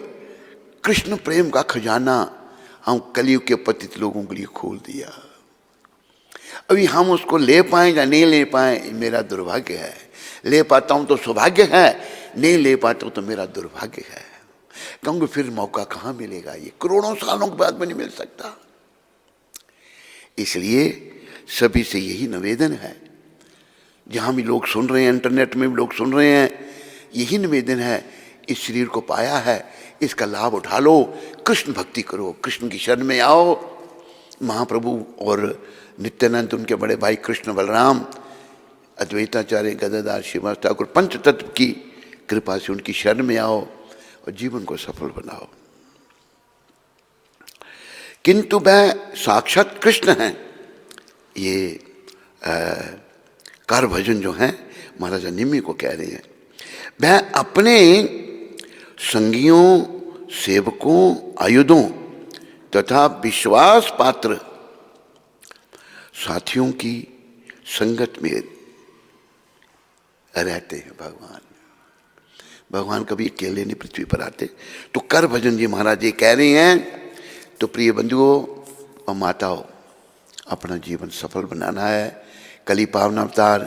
कृष्ण प्रेम का खजाना हम कलयुग के पतित लोगों के लिए खोल दिया। अभी हम उसको ले पाए या नहीं ले पाए मेरा दुर्भाग्य है, ले पाता हूं तो सौभाग्य है, नहीं ले पाता हूं तो मेरा दुर्भाग्य है, क्योंकि फिर मौका कहां मिलेगा, ये करोड़ों सालों के बाद में नहीं मिल सकता। इसलिए सभी से यही निवेदन है, जहां भी लोग सुन रहे हैं, इंटरनेट में भी लोग सुन रहे हैं, यही निवेदन है, इस शरीर को पाया है, इसका लाभ उठा लो, कृष्ण भक्ति करो, कृष्ण की शरण में आओ। महाप्रभु और नित्यानंद, उनके बड़े भाई कृष्ण बलराम, अद्वैताचार्य गदाधर श्रीवास ठाकुर, पंच तत्व की कृपा से उनकी शरण में आओ और जीवन को सफल बनाओ। किंतु वह साक्षात कृष्ण हैं। ये कार भजन जो है महाराजा निम्मी को कह रहे हैं, वह अपने संगियों, सेवकों, आयुधों तथा विश्वास पात्र साथियों की संगत में रहते हैं। भगवान कभी अकेले नहीं पृथ्वी पर आते। तो कर भजन जी महाराज जी कह रहे हैं, तो प्रिय बंधुओं और माताओं, अपना जीवन सफल बनाना है। कली पावन अवतार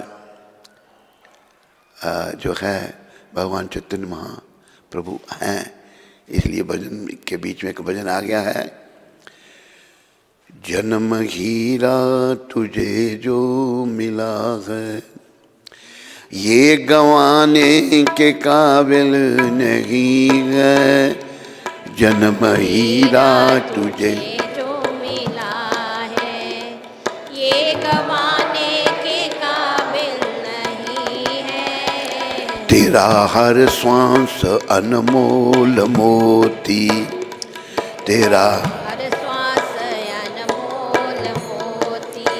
जो है भगवान चैतन्य महाप्रभु हैं, इसलिए भजन के बीच में एक भजन आ गया है, जन्म हीरा तुझे जो मिला है, ये गंवाने के काबिल नहीं है, जन्म हीरा तुझे जो मिला है, ये गंवाने के काबिल नहीं है, तेरा हर श्वास अनमोल मोती, तेरा हर श्वास अनमोल मोती,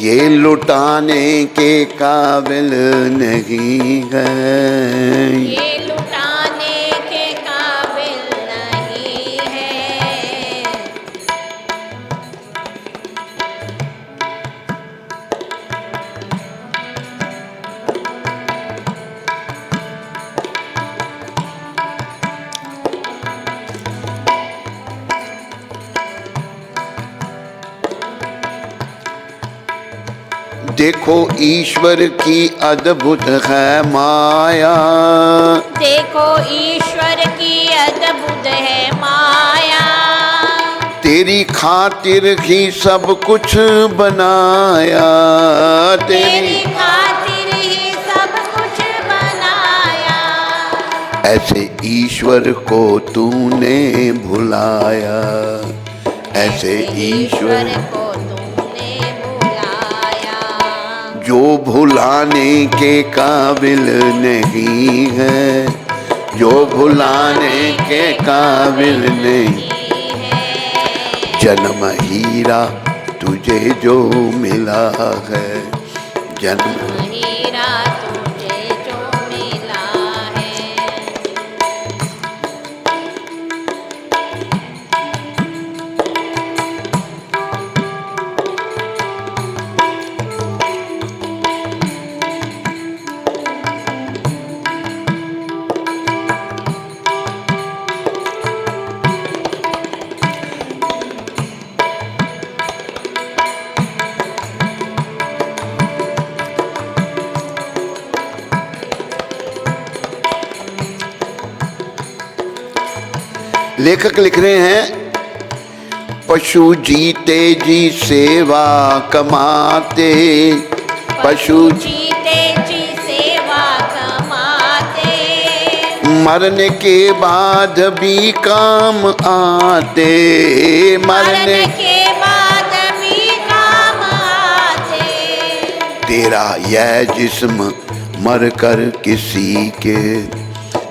ये लुटाने के काबिल नहीं है, ये लुटाने के काबिल नहीं है। देखो ईश्वर की अद्भुत है माया, देखो ईश्वर की अद्भुत है माया, तेरी खातिर ही सब कुछ बनाया, तेरी खातिर ही सब कुछ बनाया, ऐसे ईश्वर को तूने भुलाया, ऐसे ईश्वर को तूने भुलाया, जो भुलाने के काबिल नहीं है, जो भुलाने के काबिल नहीं, जन्म हीरा तुझे जो मिला है, जन्म हीरा तुझे जो मिला है। लेखक लिख रहे हैं, पशु जीते जी सेवा कमाते, पशु जीते जी सेवा कमाते, मरने के बाद भी काम आते, मरने के बाद भी काम आते। तेरा यह जिस्म मर कर किसी के,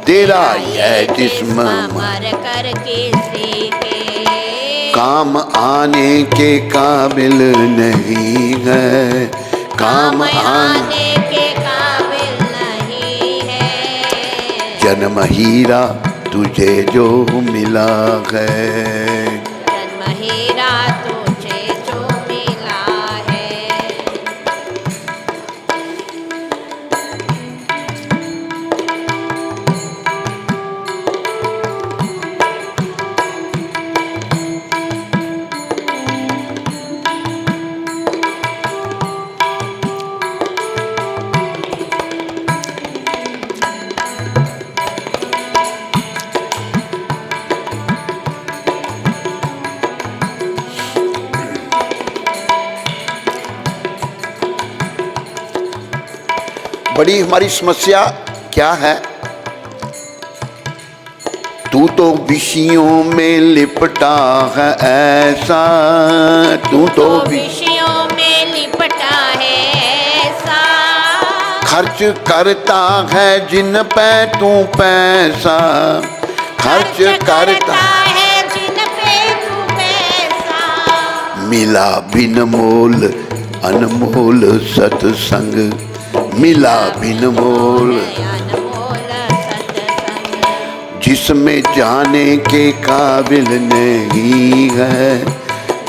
तेरा यह जिस्म मर कर किसी के काम आने के काबिल नहीं है, काम आने के काबिल नहीं है। जन्म हीरा तुझे जो मिला है, जन्म हीरा तुझे जो मिला है। बड़ी हमारी समस्या क्या है, तू तो विषयों में लिपटा है ऐसा, तू तो विषयों में लिपटा है ऐसा, खर्च करता है जिन पे तू पैसा, खर्च करता है जिन पे तू पैसा। मिला बिन मोल अनमोल सत्संग, मिला बिन मोल अनमोल सत्संग, जिसमें जाने के काबिल नहीं है,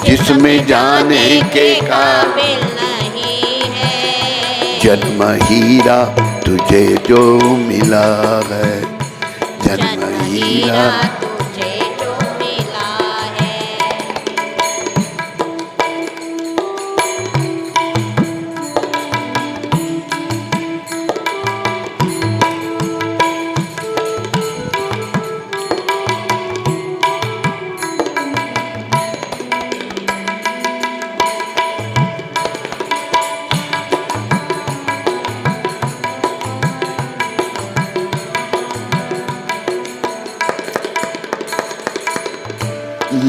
जिसमें जाने के काबिल नहीं है। जन्म हीरा तुझे जो मिला है, जन्म हीरा तुझे जो मिला है।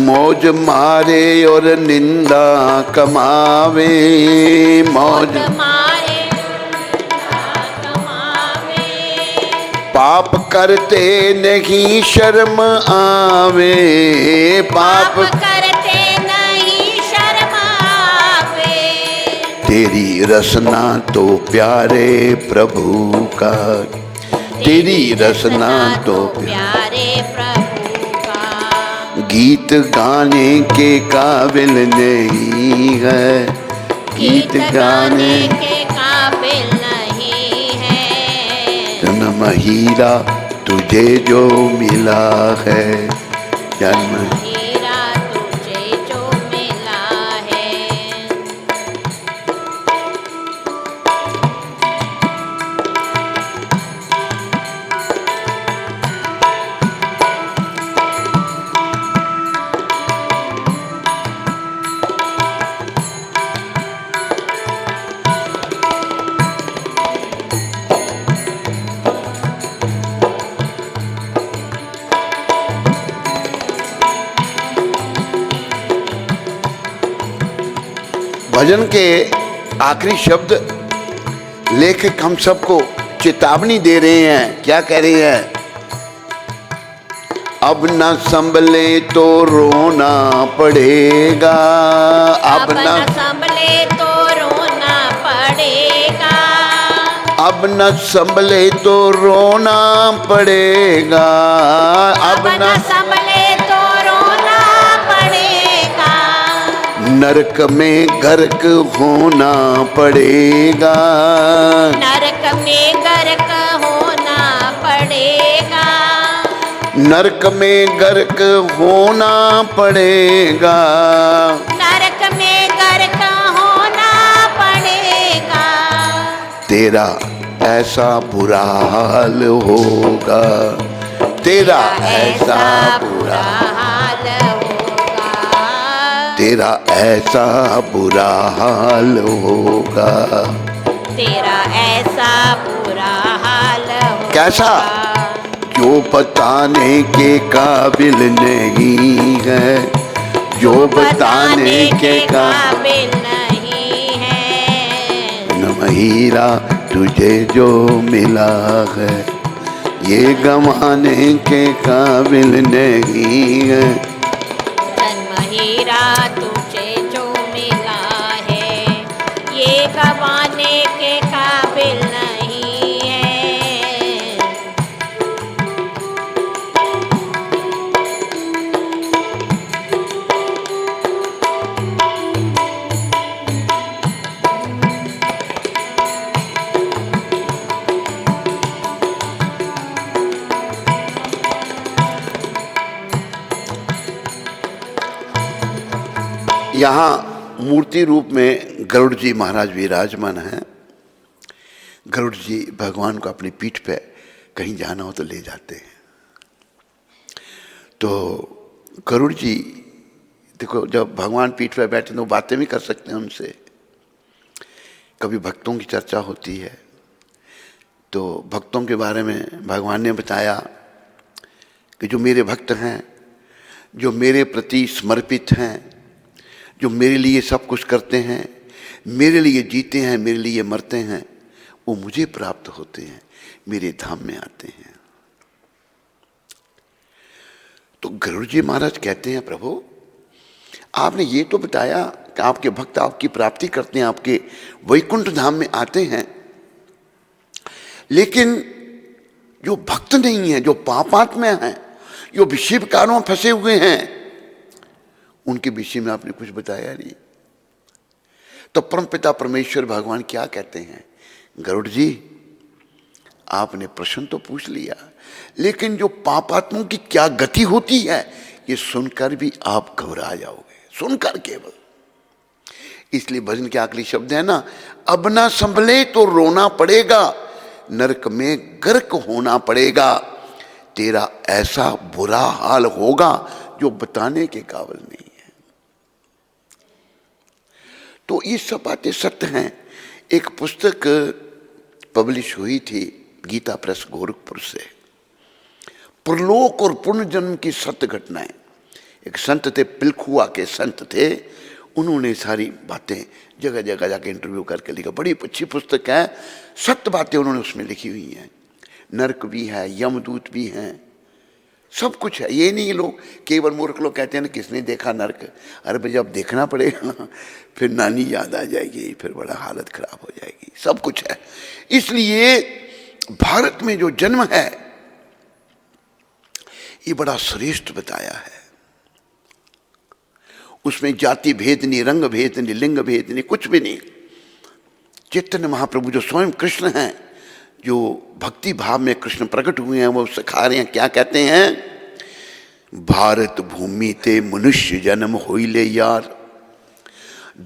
मौज मारे और निंदा कमावे, मौज मारे कमावे, पाप करते नहीं शर्म आवे, पाप करते नहीं शर्म आवे। तेरी रसना तो प्यारे प्रभु का, तेरी रसना तो प्यारे प्रभु का। गीत गाने के काबिल नहीं है, गीत गाने के काबिल नहीं है। जन्म हीरा तुझे जो मिला है, जन्म हीरा तुझे जो मिला है। भजन के आखिरी शब्द लेखक हम सबको चेतावनी दे रहे हैं। क्या कह रहे हैं? अब न संभले तो रोना पड़ेगा, अब न संभले तो रोना पड़ेगा, अब न संभले तो रोना पड़ेगा, अब न संभले तो रोना पड़ेगा। नरक में गर्क होना पड़ेगा, नरक में गर्क होना पड़ेगा, नरक में गर्क होना पड़ेगा, नरक में गर्क होना पड़ेगा। तेरा ऐसा बुरा हाल होगा, तेरा ऐसा बुरा बुरा हाल होगा, तेरा ऐसा बुरा हाल होगा। तेरा ऐसा बुरा हाल होगा। कैसा? जो बताने के काबिल नहीं है, जो बताने के काबिल नहीं है। जन्म हीरा तुझे जो मिला है, ये गंवाने के काबिल नहीं है। जन्म हीरा तुझे जो मिला है, ये गंवाने के काबिल नहीं है। यहाँ मूर्ति रूप में गरुड़ जी महाराज विराजमान हैं। गरुड़ जी भगवान को अपनी पीठ पे कहीं जाना हो तो ले जाते हैं। तो गरुड़ जी देखो, जब भगवान पीठ पे बैठे तो बातें भी कर सकते हैं उनसे। कभी भक्तों की चर्चा होती है तो भक्तों के बारे में भगवान ने बताया कि जो मेरे भक्त हैं, जो मेरे प्रति समर्पित हैं, जो मेरे लिए सब कुछ करते हैं, मेरे लिए जीते हैं, मेरे लिए मरते हैं, वो मुझे प्राप्त होते हैं, मेरे धाम में आते हैं। तो गरुड़ जी महाराज कहते हैं, प्रभु आपने ये तो बताया कि आपके भक्त आपकी प्राप्ति करते हैं, आपके वैकुंठ धाम में आते हैं, लेकिन जो भक्त नहीं है, जो पापात्मा हैं, जो विषय विकारों में फंसे हुए हैं, उनके विषय में आपने कुछ बताया नहीं। तो परमपिता परमेश्वर भगवान क्या कहते हैं, गरुड़ जी आपने प्रश्न तो पूछ लिया, लेकिन जो पापात्माओं की क्या गति होती है ये सुनकर भी आप घबरा जाओगे, सुनकर केवल। इसलिए भजन के आखिरी शब्द है ना, अब ना संभले तो रोना पड़ेगा, नरक में गर्क होना पड़ेगा, तेरा ऐसा बुरा हाल होगा जो बताने के काबिल नहीं है। तो ये सब बातें सत्य हैं। एक पुस्तक पब्लिश हुई थी गीता प्रेस गोरखपुर से, परलोक और पुनर्जन्म की सत्य घटनाएं। एक संत थे, पिलखुआ के संत थे, उन्होंने सारी बातें जगह जगह जाके इंटरव्यू करके लिखा। बड़ी अच्छी पुस्तक है, सत्य बातें उन्होंने उसमें लिखी हुई हैं। नरक भी है, यमदूत भी हैं, सब कुछ है। ये नहीं लोग केवल मूर्ख लोग कहते हैं ना किसने देखा नरक। अरे भाई जब देखना पड़ेगा फिर नानी याद आ जाएगी, फिर बड़ा हालत खराब हो जाएगी। सब कुछ है। इसलिए भारत में जो जन्म है ये बड़ा श्रेष्ठ बताया है। उसमें जाति भेद नहीं, रंग भेद नहीं, लिंग भेद नहीं, कुछ भी नहीं। चैतन्य महाप्रभु जो स्वयं कृष्ण हैं, जो भक्ति भाव में कृष्ण प्रकट हुए हैं, वो सिखा रहे हैं। क्या कहते हैं, भारत भूमि ते मनुष्य जन्म होइले यार,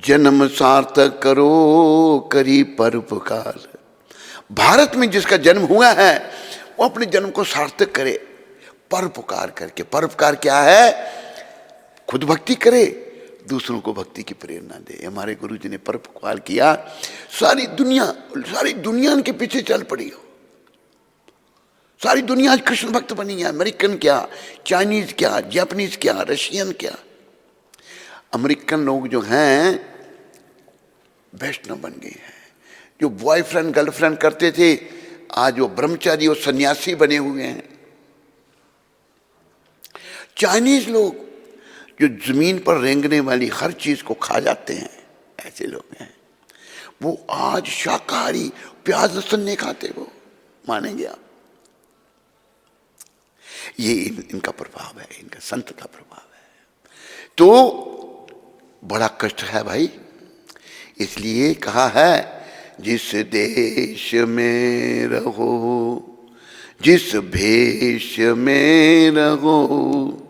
जन्म सार्थक करो करी परोपकार। भारत में जिसका जन्म हुआ है वो अपने जन्म को सार्थक करे परोपकार करके। परोपकार क्या है, खुद भक्ति करे, दूसरों को भक्ति की प्रेरणा दे। हमारे गुरु जी ने परोपकार किया, सारी दुनिया उनके पीछे चल पड़ी हो। सारी दुनिया आज कृष्ण भक्त बनी है। अमेरिकन क्या, चाइनीज क्या, जापानीज क्या, रशियन क्या। अमेरिकन लोग जो हैं वैष्णव बन गए हैं। जो बॉयफ्रेंड गर्लफ्रेंड करते थे आज वो ब्रह्मचारी और सन्यासी बने हुए हैं। चाइनीज लोग जो जमीन पर रेंगने वाली हर चीज को खा जाते हैं, ऐसे लोग हैं। वो आज शाकाहारी, प्याज लहसुन नहीं खाते, वो मानेंगे आप। ये इनका प्रभाव है, इनका संत का प्रभाव है। तो बड़ा कष्ट है भाई। इसलिए कहा है, जिस देश में रहो, जिस भेष में रहो,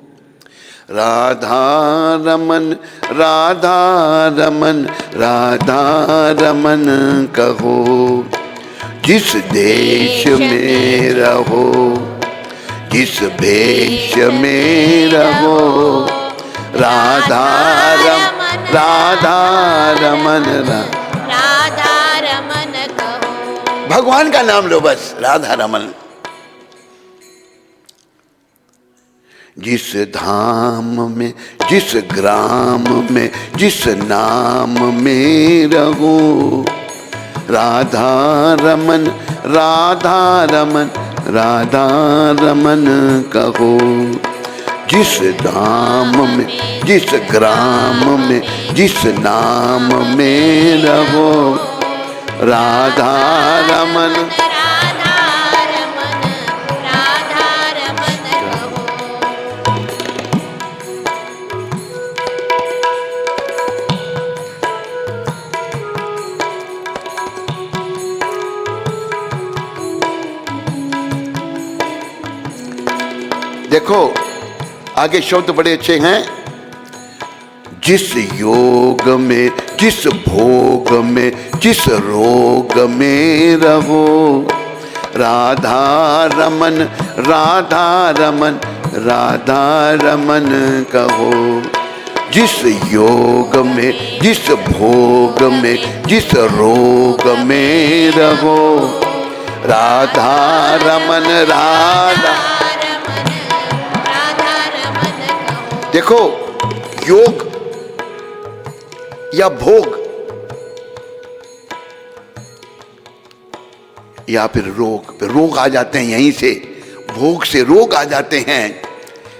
राधा रमन राधा रमन राधा रमन कहो। जिस देश में रहो, जिस भेष में रहो राधा रमन, राधा रमन, राधा रमन कहो। भगवान का नाम लो बस, राधा रमन। जिस धाम में, जिस ग्राम में, जिस नाम में रहो राधा रमन, राधा रमन, राधा रमन कहो। जिस धाम में, जिस ग्राम में, जिस नाम में रहो राधा रमन, राधा रमन, राधा रमन कहो। देखो आगे शब्द बड़े अच्छे हैं। जिस योग में, जिस भोग में, जिस रोग में रहो राधा रमन, राधा रमन, राधा रमन कहो। जिस योग में, जिस भोग में, जिस रोग में रहो राधा रमन, राधा। देखो योग या भोग या फिर रोग आ जाते हैं यहीं से, भोग से रोग आ जाते हैं।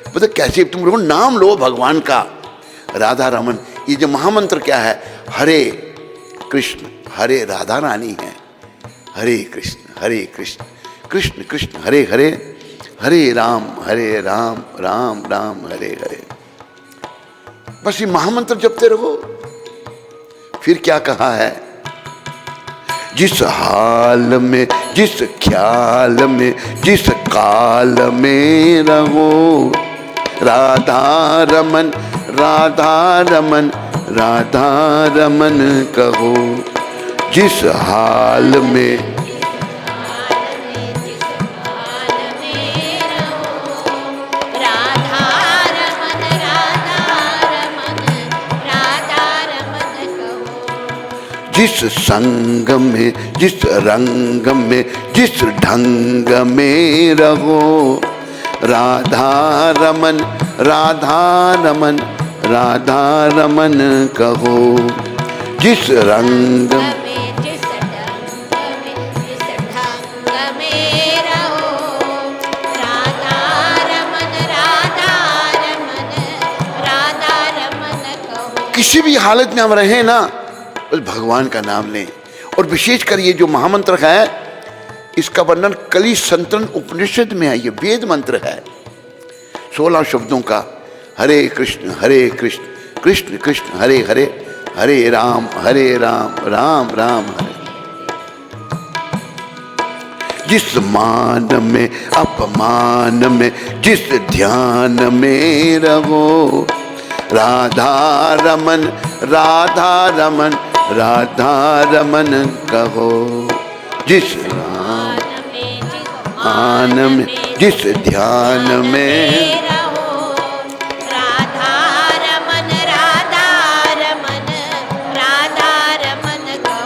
मतलब कैसे तुम लोग नाम लो भगवान का, राधा रमन। ये जो महामंत्र क्या है, हरे कृष्ण हरे राधा रानी है, हरे कृष्ण कृष्ण कृष्ण हरे हरे, हरे राम राम राम हरे हरे। बस ये महामंत्र जपते रहो। फिर क्या कहा है, जिस हाल में, जिस ख्याल में, जिस काल में रहो राधा रमन, राधा रमन, राधा रमन कहो। जिस हाल में, जिस संग में, जिस रंग में, जिस ढंग में रहो राधा रमन, राधा रमन, राधा रमन कहो। जिस रंग में, जिस ढंग में रहो राधा रमन, राधा रमन, राधा रमन कहो। किसी भी हालत में हम रहे ना, बस भगवान का नाम लें। और विशेषकर ये जो महामंत्र है, इसका वर्णन कली संतन उपनिषद में है। ये वेद मंत्र है 16 शब्दों का। हरे कृष्ण कृष्ण कृष्ण हरे हरे, हरे राम राम राम हरे। जिस मान में, अपमान में, जिस ध्यान में रहो राधा रमन, राधा रमन, राधा रमन कहो। जिस मान में, जिस ध्यान में राधा रमन, राधा रमन, राधा रमन कहो।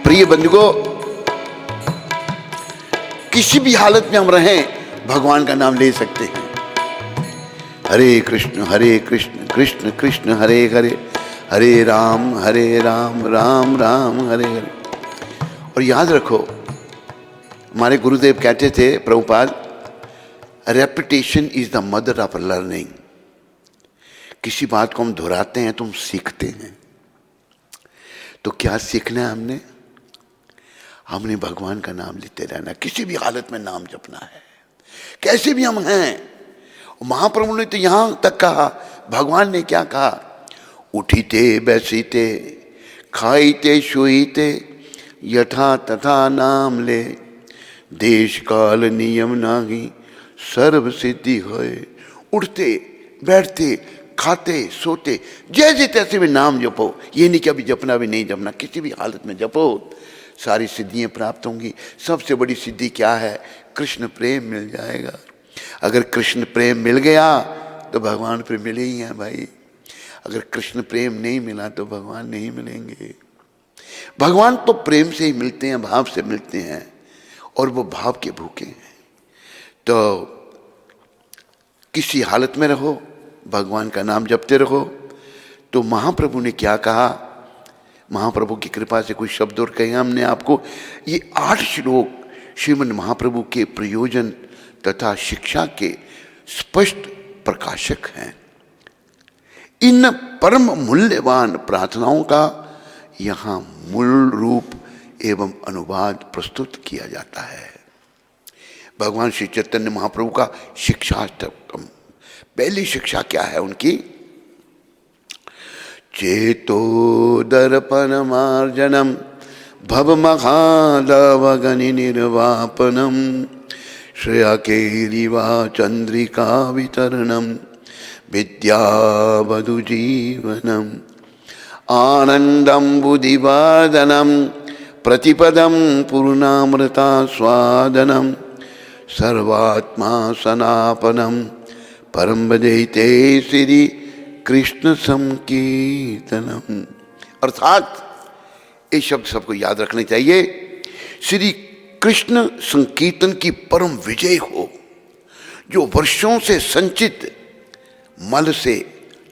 प्रिय बंधुओं, किसी भी हालत में हम रहें भगवान का नाम ले सकते हैं। हरे कृष्ण कृष्ण कृष्ण हरे हरे, हरे राम राम राम हरे हरे। और याद रखो, हमारे गुरुदेव कहते थे Prabhupada, repetition is the mother of learning. किसी बात को हम दोहराते हैं तो हम सीखते हैं। तो क्या सीखना है हमने भगवान का नाम लेते रहना, किसी भी हालत में नाम जपना है, कैसे भी हम हैं। महाप्रभु ने तो यहां तक कहा, भगवान ने क्या कहा, उठीते बैसीते खाईते शुईते यथा तथा नाम ले, देश काल नियम नाही सर्व सिद्धि होए। उठते बैठते खाते सोते जैसे तैसे भी नाम जपो, ये नहीं कि अभी जपना भी नहीं जपना, किसी भी हालत में जपो, सारी सिद्धियां प्राप्त होंगी। सबसे बड़ी सिद्धि क्या है, कृष्ण प्रेम मिल जाएगा। अगर कृष्ण प्रेम मिल गया तो भगवान फिर मिले ही हैं भाई। अगर कृष्ण प्रेम नहीं मिला तो भगवान नहीं मिलेंगे। भगवान तो प्रेम से ही मिलते हैं, भाव से मिलते हैं, और वो भाव के भूखे हैं। तो किसी हालत में रहो, भगवान का नाम जपते रहो। तो महाप्रभु ने क्या कहा, महाप्रभु की कृपा से कुछ शब्द और कहे हमने आपको। ये 8 श्लोक श्रीमद् महाप्रभु के प्रयोजन तथा शिक्षा के स्पष्ट प्रकाशक हैं। इन परम मूल्यवान प्रार्थनाओं का यहाँ मूल रूप एवं अनुवाद प्रस्तुत किया जाता है। भगवान श्री चैतन्य महाप्रभु का शिक्षाष्टकम, पहली शिक्षा क्या है उनकी, चेतो दर्पण मार्जनम भव महालवगनि निर्वापनम श्रेया केरिवा चंद्रिका वितरणम विद्यावधु जीवनम आनंदम बुद्धिवर्धनम प्रतिपदम पूर्णामृता स्वादनम सर्वात्मा सनापनम परम बजैते श्री कृष्ण संकीर्तनम। अर्थात ये शब्द सबको याद रखने चाहिए, श्री कृष्ण संकीर्तन की परम विजय हो, जो वर्षों से संचित मल से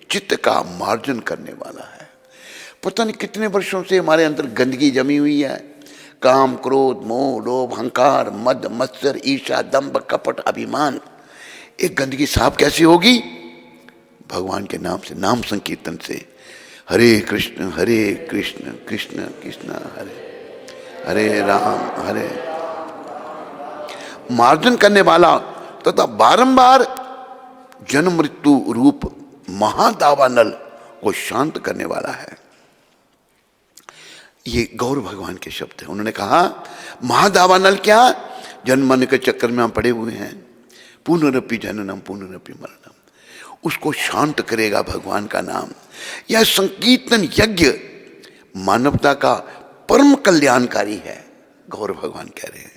चित्त का मार्जन करने वाला है। पता नहीं कितने वर्षों से हमारे अंदर गंदगी जमी हुई है, काम क्रोध मोह लोभ अहंकार मद मत्सर ईर्ष्या दंभ कपट अभिमान। एक गंदगी साफ कैसे होगी, भगवान के नाम से, नाम संकीर्तन से। हरे कृष्ण कृष्ण कृष्ण हरे हरे राम हरे। मार्जन करने वाला तथा बारंबार जन्म मृत्यु रूप महादावानल को शांत करने वाला है। ये गौर भगवान के शब्द हैं। उन्होंने कहा महादावानल क्या, जन्म मरण के चक्कर में हम पड़े हुए हैं, पुनरपि जननम पुनरपि मरणम, उसको शांत करेगा भगवान का नाम। यह संकीर्तन यज्ञ मानवता का परम कल्याणकारी है, गौर भगवान कह रहे हैं।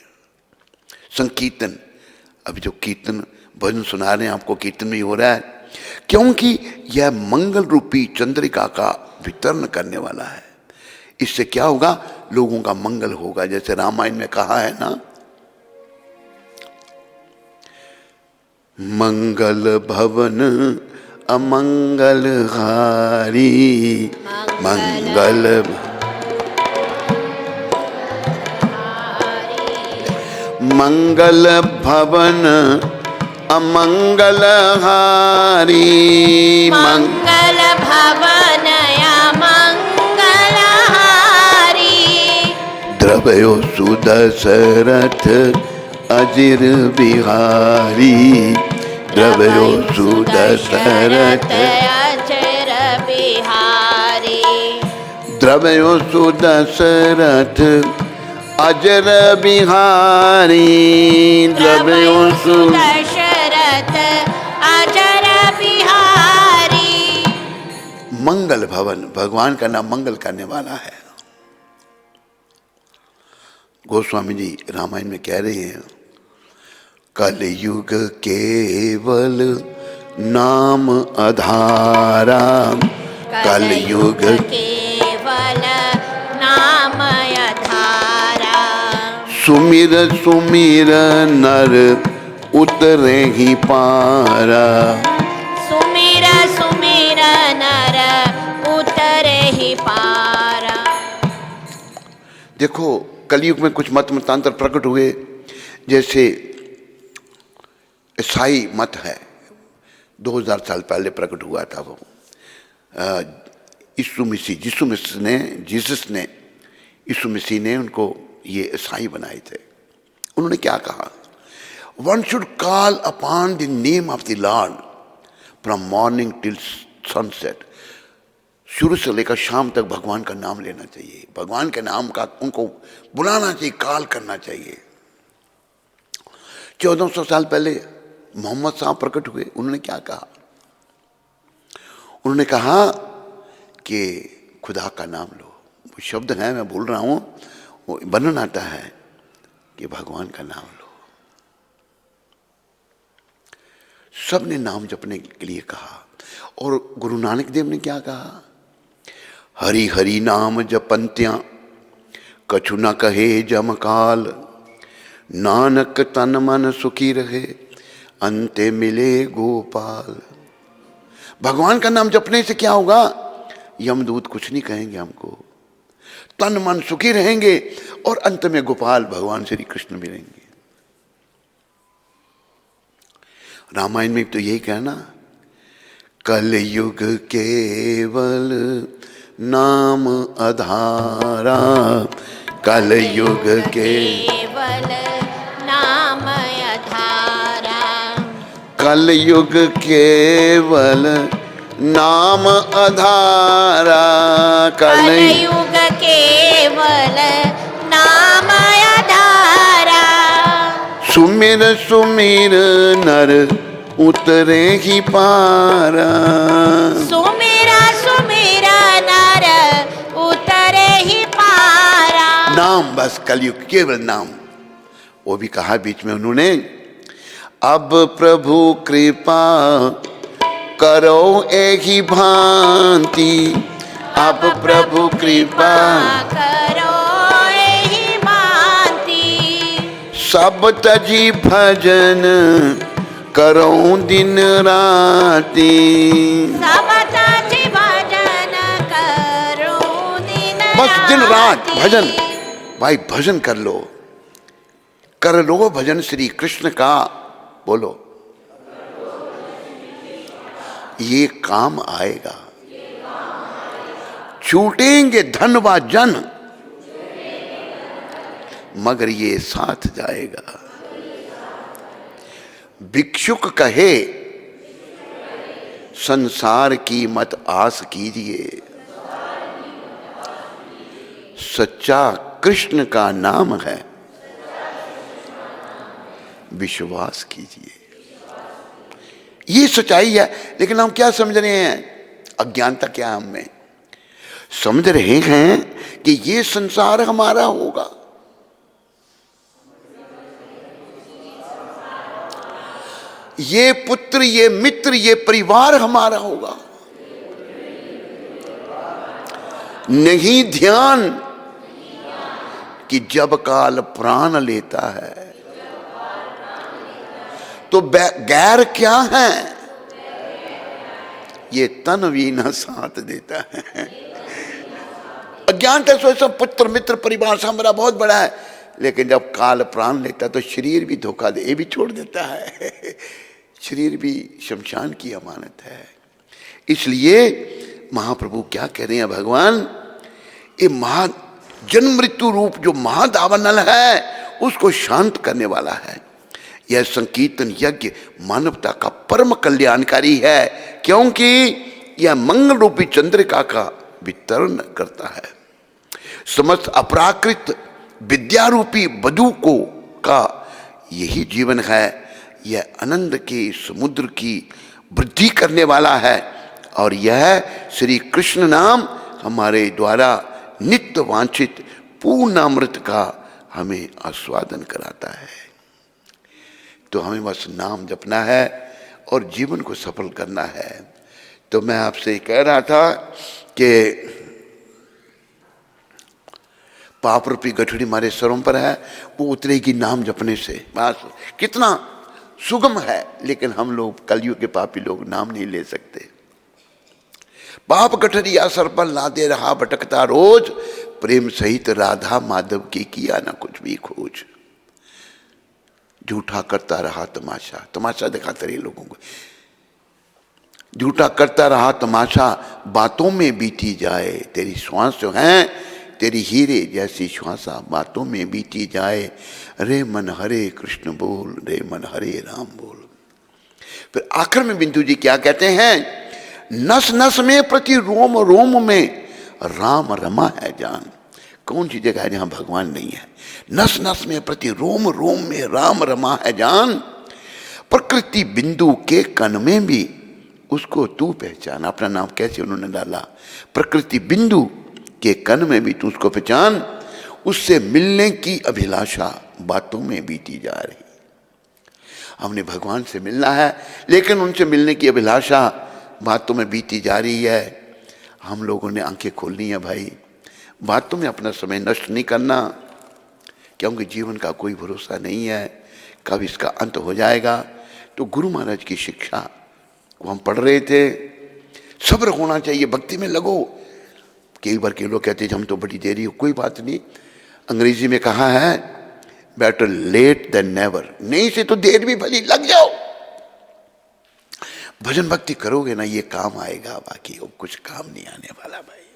संकीर्तन, अभी जो कीर्तन भजन सुना रहे हैं आपको, कीर्तन में ही हो रहा है, क्योंकि यह मंगल रूपी चंद्रिका का वितरण करने वाला है। इससे क्या होगा, लोगों का मंगल होगा। जैसे रामायण में कहा है ना, मंगल भवन अमंगल हारी, मंगल मंगल भवन अमंगल हारी, मंगल भवन अमंगल हारी, द्रवयो सुदशरथ अजिर बिहारी, द्रवयो सुदशरथ अजर बिहारी, द्रवयो सुदशरथ अजर बिहारी, द्रवयो दशरथ अजर बिहारी। मंगल भवन, भगवान का नाम मंगल करने वाला है। गोस्वामी जी रामायण में कह रहे हैं, कलयुग केवल नाम आधारा, कलयुग केवल नाम आधारा, सुमिर सुमिर नर उतरे ही पारा, सुमिर सुमिर नर उतरे ही पारा। देखो कलयुग में कुछ मत मतांतर प्रकट हुए। जैसे ईसाई मत है, 2000 साल पहले प्रकट हुआ था वो। यीशु मसीह ने उनको ये ईसाई बनाए थे। उन्होंने क्या कहा, one should call upon the name of the Lord from morning till sunset, शुरू से लेकर शाम तक भगवान का नाम लेना चाहिए, भगवान के नाम का उनको बुलाना चाहिए, काल करना चाहिए। 1400 साल पहले मोहम्मद साहब प्रकट हुए, उन्होंने क्या कहा? उन्होंने कहा कि खुदा का नाम लो। वो शब्द है, मैं भूल रहा हूं, वो वर्णन आता है कि भगवान का नाम लो। सब ने नाम जपने के लिए कहा। और गुरु नानक देव ने क्या कहा? हरि हरि नाम जपंत्या कछु न कहे जमकाल, नानक तन मन सुखी रहे अंते मिले गोपाल। भगवान का नाम जपने से क्या होगा? यमदूत कुछ नहीं कहेंगे हमको, तन मन सुखी रहेंगे और अंत में गोपाल भगवान श्री कृष्ण मिलेंगे। रामायण में तो यही कहना, कल युग केवल नाम आधारा, कल युग केवल नाम आधारा, कल युग केवल नाम आधारा, कल युग केवल नाम आधारा। सुमिर सुमिर नर उतरे ही पारा, सुमिरा सुमिरा नर उतरे ही पारा। नाम, बस कलयुग केवल नाम। वो भी कहा बीच में उन्होंने, अब प्रभु कृपा करो एक ही भांति, अब प्रभु कृपा करो एहि भांति। सब तजी भजन करो दिन राती, सब तजी भजन करो दिन बस दिन रात राति। भजन, भाई भजन कर लो भजन श्री कृष्ण का, बोलो ये काम आएगा। छूटेंगे धन व जन मगर ये साथ जाएगा। भिक्षुक कहे संसार की मत आस कीजिए, सच्चा कृष्ण का नाम है विश्वास कीजिए। ये सच्चाई है, लेकिन हम क्या समझ रहे हैं? अज्ञानता क्या है हम में? समझ रहे हैं कि ये संसार हमारा होगा, ये पुत्र, ये मित्र, ये परिवार हमारा होगा। नहीं ध्यान कि जब काल प्राण लेता है तो गैर क्या है? ये तन भी न साथ देता है। अज्ञानता सोचता पुत्र मित्र परिवार से हमारा बहुत बड़ा है, लेकिन जब काल प्राण लेता है तो शरीर भी धोखा दे, ये भी छोड़ देता है। शरीर भी शमशान की अमानत है। इसलिए महाप्रभु क्या कह रहे हैं भगवान? ये महा जन्म मृत्यु रूप जो महादावानल है उसको शांत करने वाला है। यह संकीर्तन यज्ञ मानवता का परम कल्याणकारी है, क्योंकि यह मंगल रूपी चंद्रिका का वितरण करता है। समस्त अपराकृत विद्या रूपी वधु को का यही जीवन है। यह आनंद के समुद्र की वृद्धि करने वाला है और यह श्री कृष्ण नाम हमारे द्वारा नित्य वांछित पूर्णामृत का हमें आस्वादन कराता है। तो हमें बस नाम जपना है और जीवन को सफल करना है। तो मैं आपसे कह रहा था कि पाप रूपी गठड़ी हमारे सरों पर है, वो उतरेगी नाम जपने से। बस कितना सुगम है, लेकिन हम लोग कलयुग के पापी लोग नाम नहीं ले सकते। पाप गठरिया सर पर लादे रहा भटकता रोज, प्रेम सहित राधा माधव की किया ना कुछ भी खोज। झूठा करता रहा तमाशा, तमाशा दिखाते रहे लोगों को। झूठा करता रहा तमाशा, बातों में बीती जाए तेरी श्वास जो है, तेरी हीरे जैसी श्वासा बातों में बीती जाए। रे मन हरे कृष्ण बोल, रे मन हरे राम बोल। फिर आखिर में बिंदु जी क्या कहते हैं? नस नस में प्रति रोम रोम में राम रमा है जान। कौन सी जगह है जहां भगवान नहीं है? नस नस में प्रति रोम रोम में राम रमा है जान। प्रकृति बिंदु के कण में भी उसको तू पहचान। अपना नाम कैसे उन्होंने डाला? प्रकृति बिंदु के कण में भी तू उसको पहचान। उससे मिलने की अभिलाषा बातों में बीती जा रही। हमने भगवान से मिलना है, लेकिन उनसे मिलने की अभिलाषा बातों में बीती जा रही है। हम लोगों ने आंखें खोलनी है भाई, बातों में अपना समय नष्ट नहीं करना, क्योंकि जीवन का कोई भरोसा नहीं है, कब इसका अंत हो जाएगा। तो गुरु महाराज की शिक्षा को हम पढ़ रहे थे। सब्र होना चाहिए, भक्ति में लगो। कई बार के लोग कहते हैं हम तो बड़ी देरी हो, कोई बात नहीं। अंग्रेजी में कहा है बेटर लेट देन नेवर। नहीं से तो देर भी भली, लग जाओ। भजन भक्ति करोगे ना, ये काम आएगा, बाकी और कुछ काम नहीं आने वाला भाई।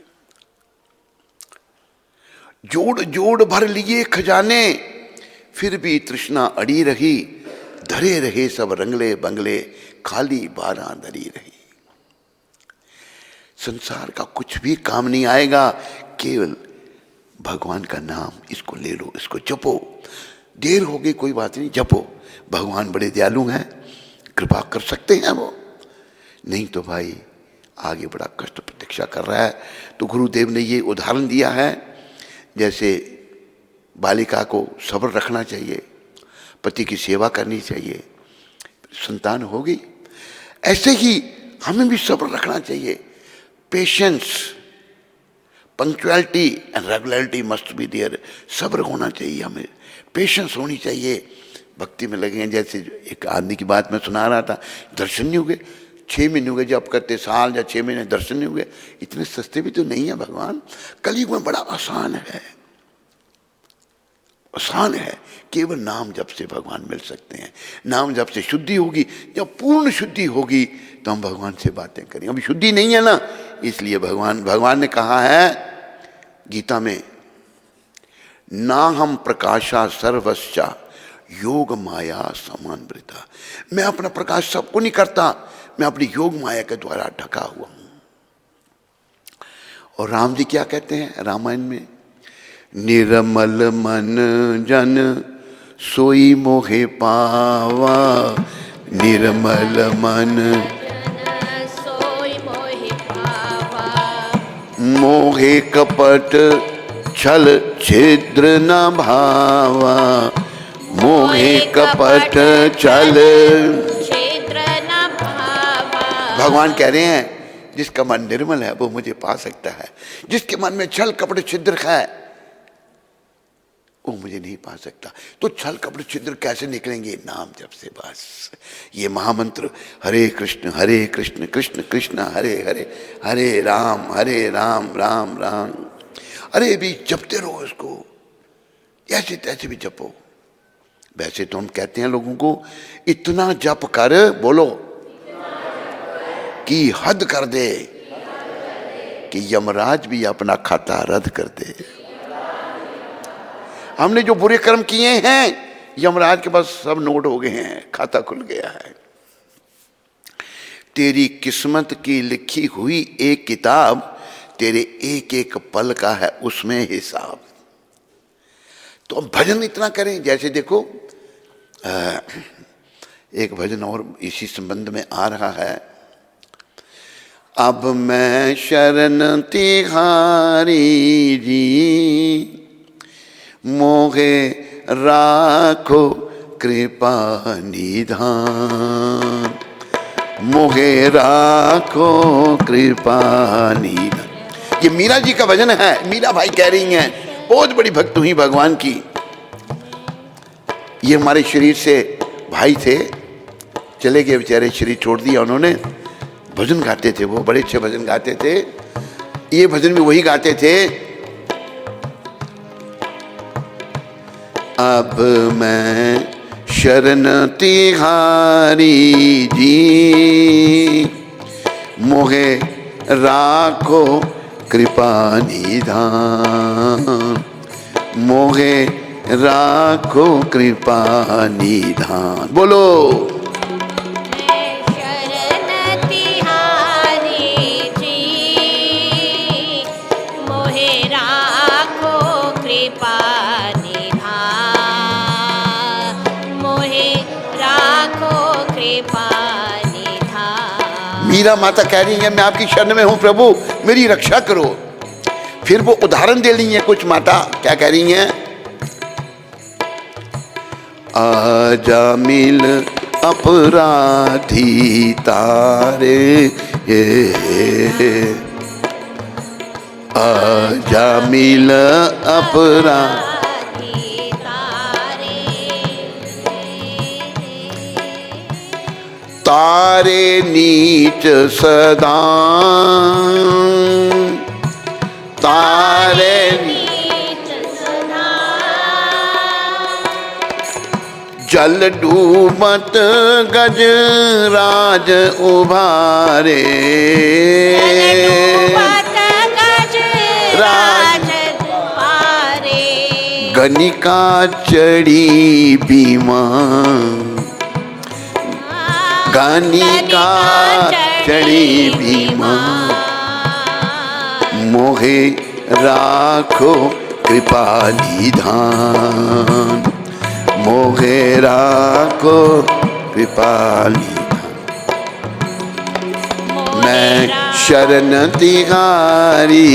जोड़ जोड़ भर लिए खजाने, फिर भी तृष्णा अड़ी रही। धरे रहे सब रंगले बंगले, खाली बारां धरी रही। संसार का कुछ भी काम नहीं आएगा, केवल भगवान का नाम इसको ले लो, इसको जपो। देर हो गई कोई बात नहीं, जपो। भगवान बड़े दयालु हैं, कृपा कर सकते हैं वो। नहीं तो भाई आगे बड़ा कष्ट प्रतीक्षा कर रहा है। तो गुरुदेव ने ये उदाहरण दिया है, जैसे बालिका को सब्र रखना चाहिए, पति की सेवा करनी चाहिए, संतान होगी। ऐसे ही हमें भी सब्र रखना चाहिए। Patience, punctuality and regularity must be there. सब्र होना चाहिए, हमें पेशेंस होनी चाहिए। भक्ति में लगे हैं। जैसे एक आदमी की बात मैं सुना रहा था, दर्शन नहीं हुए, 6 महीने हो गए जब करते, साल या 6 महीने दर्शन नहीं हुए। इतने सस्ते भी तो नहीं है भगवान। कलयुग में बड़ा आसान है, आसान है। केवल नाम जप से भगवान मिल सकते हैं। नाम जप से शुद्धि होगी। जब पूर्ण शुद्धि होगी तो हम भगवान से बातें करेंगे। अभी शुद्धि नहीं है ना, इसलिए भगवान ने कहा है गीता में, ना हम प्रकाशा सर्वस्चा योग माया समान वृता। मैं अपना प्रकाश सबको नहीं करता, मैं अपनी योग माया के द्वारा ढका हुआ हूं। और राम जी क्या कहते हैं रामायण में? निर्मल मन जन सोई मोहे पावा, निर्मल मन सोई मोहि पावा। मोहे कपट छल छिद्र न भावा, मोहे कपट छल छिद्र न भावा। भगवान कह रहे हैं जिसका मन निर्मल है वो मुझे पा सकता है। जिसके मन में छल कपट छिद्र है वो मुझे नहीं पा सकता। तो छल कपट छिद्र कैसे निकलेंगे? नाम जप से बस। ये महामंत्र हरे कृष्ण कृष्ण कृष्ण हरे हरे, हरे राम राम राम। अरे भी जपते रहो इसको, ऐसे तैसे भी जपो। वैसे तो हम कहते हैं लोगों को इतना जप कर, बोलो, कि हद कर दे, कि यमराज भी अपना खाता रद्द कर दे। हमने जो बुरे कर्म किए हैं, यमराज के पास सब नोट हो गए हैं, खाता खुल गया है। तेरी किस्मत की लिखी हुई एक किताब, तेरे एक एक पल का है उसमें हिसाब। तो हम भजन इतना करें। जैसे देखो एक भजन और इसी संबंध में आ रहा है। अब मैं शरण तिहारी जी, मोहे राखो कृपा निधान, मोहे राखो कृपा निधान। ये मीरा जी का भजन है। मीरा भाई कह रही हैं बहुत बड़ी भक्त हुई भगवान की। ये हमारे शरीर से भाई थे, चले गए बेचारे, शरीर छोड़ दिया उन्होंने। भजन गाते थे वो, बड़े अच्छे भजन गाते थे। ये भजन भी वही गाते थे। अब मैं शरण तिहारी जी, मोहे राखो कृपा निधान, मोहे राखो कृपा निधान। बोलो मैं शरण तिहारी मीरा माता कह रही है मैं आपकी शरण में हूं प्रभु, मेरी रक्षा करो। फिर वो उदाहरण दे रही है कुछ माता, क्या कह रही हैं? आजा मिल अपराधी तारे, आजा मिल अपराधी तारे नीच सदा, तारे जल डूबत गजराज उभारे, गनिका चढ़ी बीमा, गनिका चढ़ी बीमा, मोहे राखो कृपा निधान, मोहे राखो कृपा निधान। मैं शरण तिहारी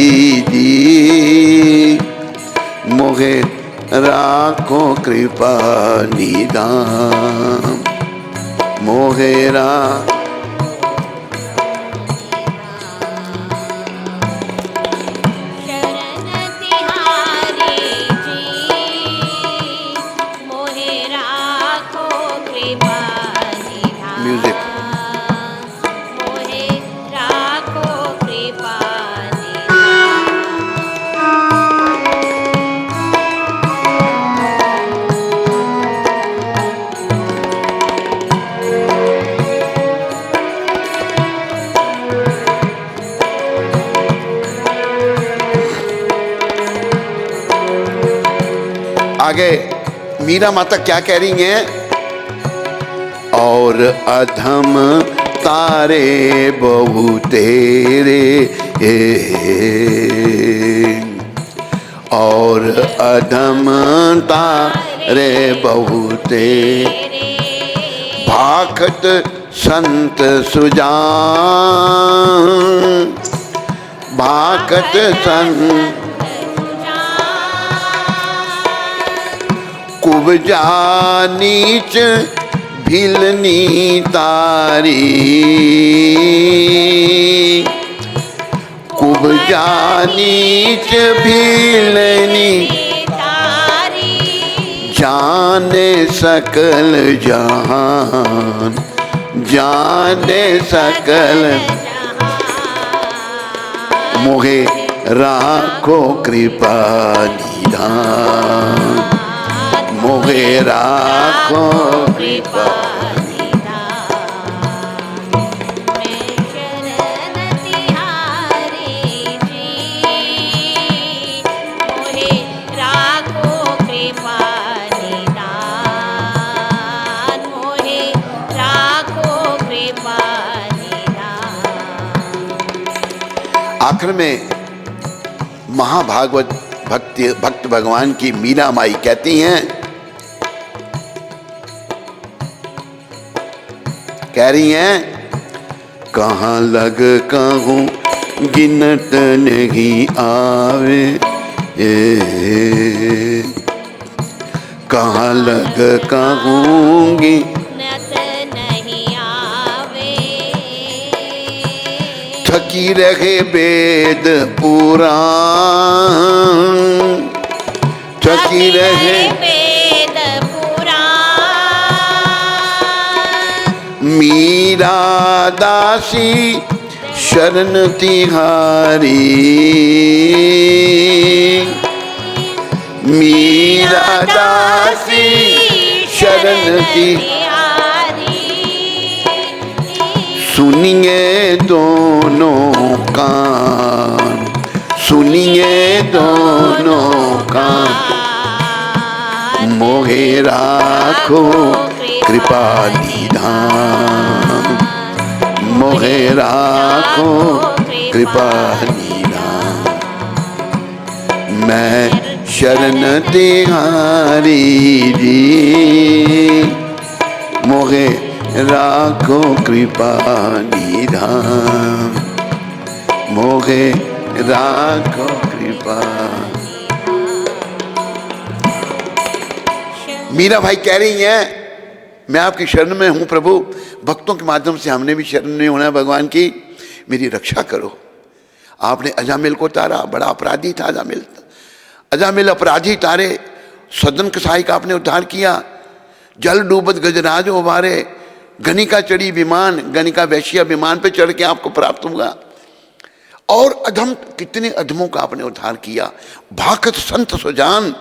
दी, मोहे राखो कृपा निधान, मोहे राखो। आगे मीरा माता क्या कह रही हैं? और अधम तारे बहु तेरे, और अधम तारे बहु तेरे, भाखत संत सुजान, भाखत संत कुबजा नीच भिलनी तारी, कुबजा नीच भिलनी तारी, जाने सकल जहान, जाने सकल, मोहे राखो कृपा निधान, मोहे राखो कृपा निधान। मैं शरण तिहारी जी, मोहे राखो कृपा निधान, मोहे राखो कृपा निधान। आखिर में महाभागवत भक्त भगवान की मीरा माई कहती हैं, कह रही हैं, कहाँ लग कहूँ गिनत नहीं आवे, कहाँ लग कहूँ गिनत नहीं आवे, थकी रहे वेद पुराण, थकी रहे मीरा दासी शरण तिहारी, मीरा दासी शरण तिहारी, सुनिए दोनों कान, सुनिए दोनों कान, मोहे राखो कृपा निधान, मोहे राखो कृपा निधान। मैं शरण तिहारी जी, मोहे राखो कृपा निधान, मोहे राखो कृपा। मीरा भाई कह रही हैं मैं आपकी शरण में हूं प्रभु, भक्तों के माध्यम से हमने भी शरण में होना है भगवान की, मेरी रक्षा करो। आपने अजामिल को तारा, बड़ा अपराधी था अजामिल, अजामिल अपराधी तारे, सदन कसाई का आपने उद्धार किया, जल डूबत गजराज उबारे, गणिका चढ़ी विमान, गणिका वैश्या विमान पे चढ़ के आपको प्राप्त हुआ, और अधम कितने अधमों का आपने उद्धार किया। भाखत संत सुजान,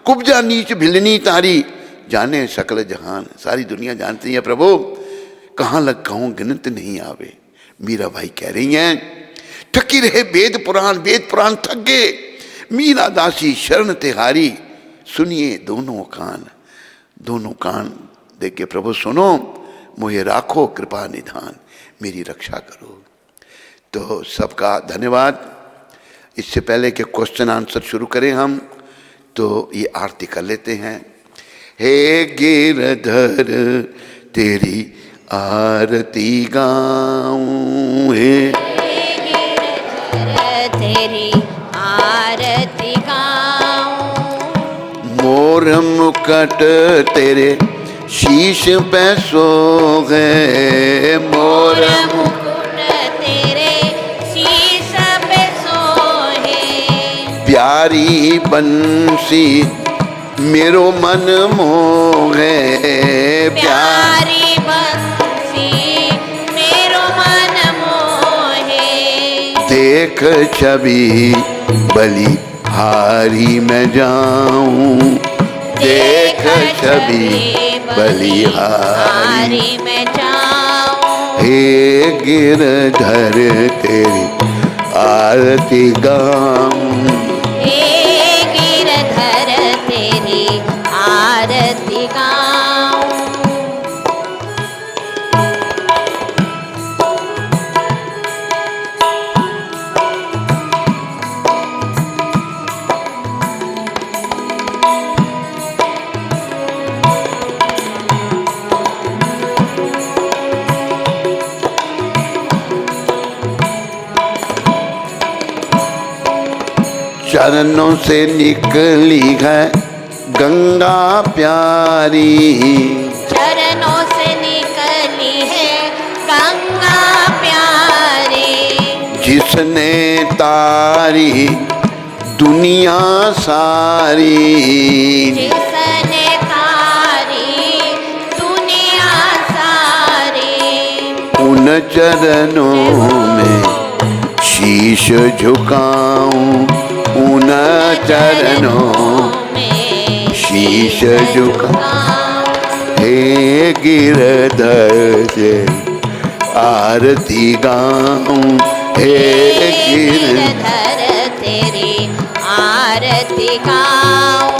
कुब्जा नीच भिलनी तारी, जाने सकल जहान, सारी दुनिया जानती है प्रभु, कहाँ लग कहूँ गिनत नहीं आवे। मीरा भाई कह रही हैं थकी रहे वेद पुराण, वेद पुराण थक गए, मीरा दासी शरण तिहारी, सुनिए दोनों कान, दोनों कान देख के प्रभु सुनो, मुझे राखो कृपा निधान, मेरी रक्षा करो। तो सबका धन्यवाद। इससे पहले कि क्वेश्चन आंसर शुरू करें हम, तो ये आरती कर लेते हैं। हे गिरधर तेरी आरती गाऊं, हे गिरधर तेरी आरती गाऊं, मोर मुकुट तेरे शीश पे सोहे, मोर मुकुट तेरे शीश पे सोहे, प्यारी बंसी मेरो मन मोहे, प्यारी बंसी मेरो मन मोहे, देख छवि बलि हारी मैं जाऊं, देख छवि बलिहारी मैं जाऊं, हे गिरधर तेरी आरती गाऊं, हे गिरधर तेरी आरती गाऊं, चरणों से निकली है गंगा प्यारी, चरणों से निकली है गंगा प्यारी, जिसने तारी दुनिया सारी, जिसने तारी दुनिया सारी, उन चरणों में शीश झुकाऊं, उन चरणों में शीश झुकाऊं, हे गिरधर तेरी आरती गाऊं, हे गिरधर तेरी आरती गाऊं,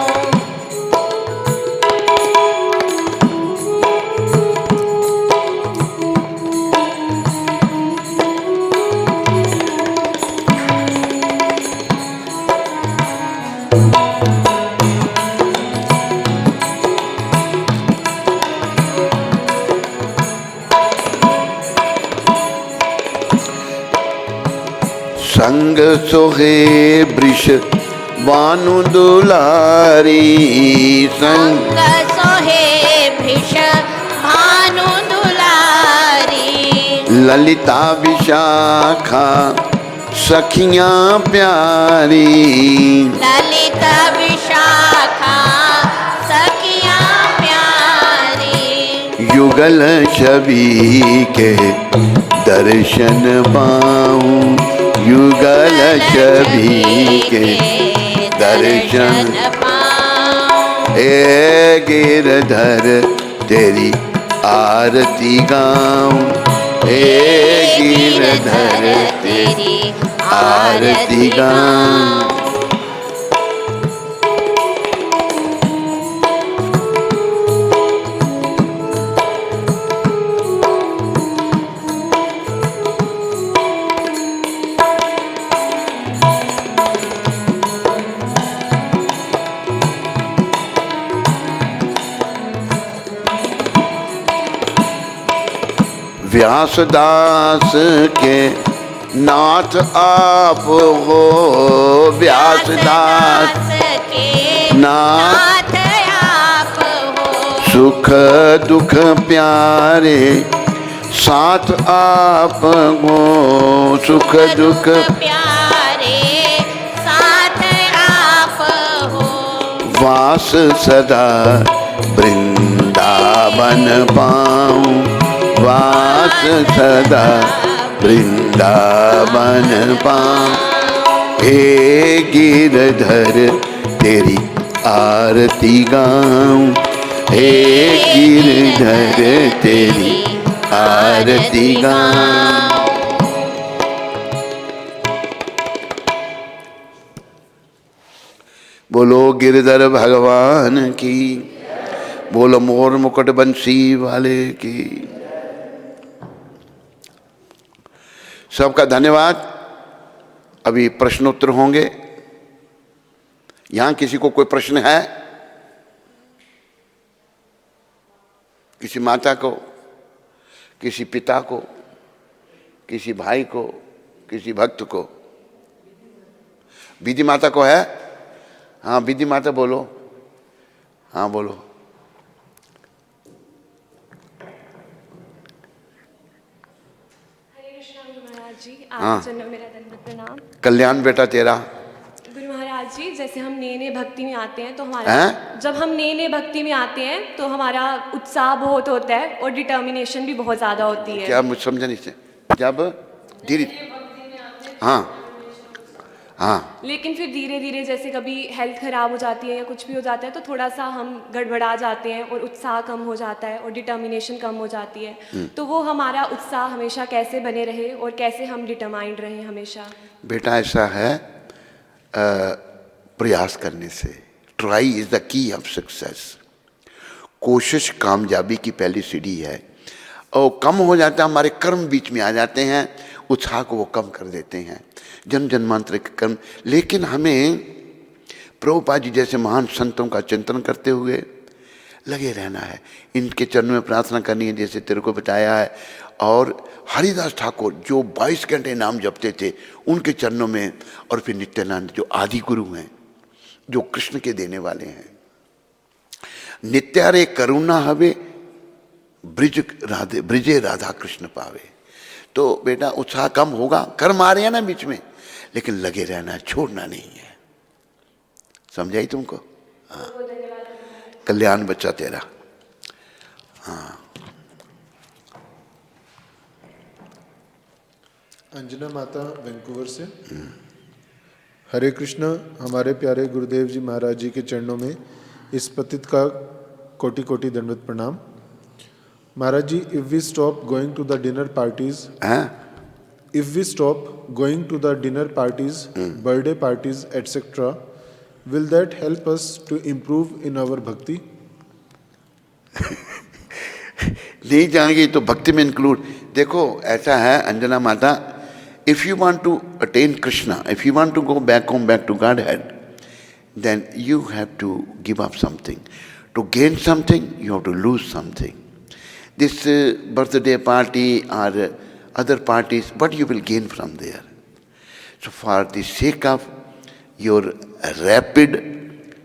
संग सोहे वृष बानु दुलारी, संग सोहे वृष भानु दुलारी, ललिता विशाखा सखियां प्यारी, ललिता विशाखा सखियां प्यारी, युगल छवि के दर्शन पाऊं, युगल छवि के दर्शन पाऊं, हे गिरधर तेरी आरती गाऊं, हे गिरधर तेरी आरती गाऊं। व्यासदास के नाथ आप हो, व्यासदास के नाथ आप हो। सुख दुख प्यारे साथ आप हो, सुख दुख प्यारे साथ आप हो। वास सदा वृंदावन पाऊं, वास सदा वृंदावन पाऊं। हे गिरधर तेरी आरती गाऊं, हे गिरधर तेरी आरती गाऊं। बोलो गिरधर भगवान की, बोलो मोर मुकुट बंसी वाले की। सबका धन्यवाद। अभी प्रश्नोत्तर होंगे। यहां किसी को कोई प्रश्न है? किसी माता को, किसी पिता को, किसी भाई को, किसी भक्त को? विधि माता को है? हाँ विधि माता बोलो। हाँ बोलो। हाँ मेरा दंडवत प्रणाम। कल्याण बेटा तेरा। गुरु महाराज जी, जैसे हम नए नए भक्ति में आते हैं तो हमारा जब हम नए नए भक्ति में आते हैं तो हमारा उत्साह बहुत होता है और डिटर्मिनेशन भी बहुत ज्यादा होती है। क्या मुझे समझा नहीं से? जब धीरे, हाँ हाँ, लेकिन फिर धीरे धीरे जैसे कभी हेल्थ खराब हो जाती है या कुछ भी हो जाता है तो थोड़ा सा हम गड़बड़ा जाते हैं और उत्साह कम हो जाता है और डिटर्मिनेशन कम हो जाती है। तो वो हमारा उत्साह हमेशा कैसे बने रहे और कैसे हम डिटरमाइंड रहे हमेशा? बेटा ऐसा है, प्रयास करने से। Try is the key of success. कोशिश कामयाबी की पहली सीढ़ी है। और कम हो जाता है, हमारे कर्म बीच में आ जाते हैं, उत्साह को वो कम कर देते हैं, जन्म जन्मांतर के कर्म। लेकिन हमें प्रभुपाद जी जैसे महान संतों का चिंतन करते हुए लगे रहना है, इनके चरणों में प्रार्थना करनी है जैसे तेरे को बताया है। और हरिदास ठाकुर जो 22 घंटे नाम जपते थे, उनके चरणों में, और फिर नित्यानंद जो आदि गुरु हैं, जो कृष्ण के देने वाले हैं। नित्यारे करुणा हवे ब्रिजे राधा कृष्ण पावे। तो बेटा उत्साह कम होगा, कर्म आ रहे हैं ना बीच में, लेकिन लगे रहना, छोड़ना नहीं है। समझाई तुमको? हाँ। कल्याण बच्चा तेरा। हाँ। अंजना माता वैंकूवर से। हरे कृष्ण। हमारे प्यारे गुरुदेव जी महाराज जी के चरणों में इस पतित का कोटि कोटि दंडवत प्रणाम। महाराज जी, if we stop going to the dinner parties, if we stop going to the dinner parties, birthday parties, etc., will that help us to improve in our bhakti? नहीं जाएंगे तो भक्ति में इंक्लूड। देखो ऐसा है अंजना माता, if you want to attain Krishna, if you want to go back home, back to Godhead, then you have to give up something. To gain something, you have to lose something. This birthday party or other parties, what you will gain from there? So for the sake of your rapid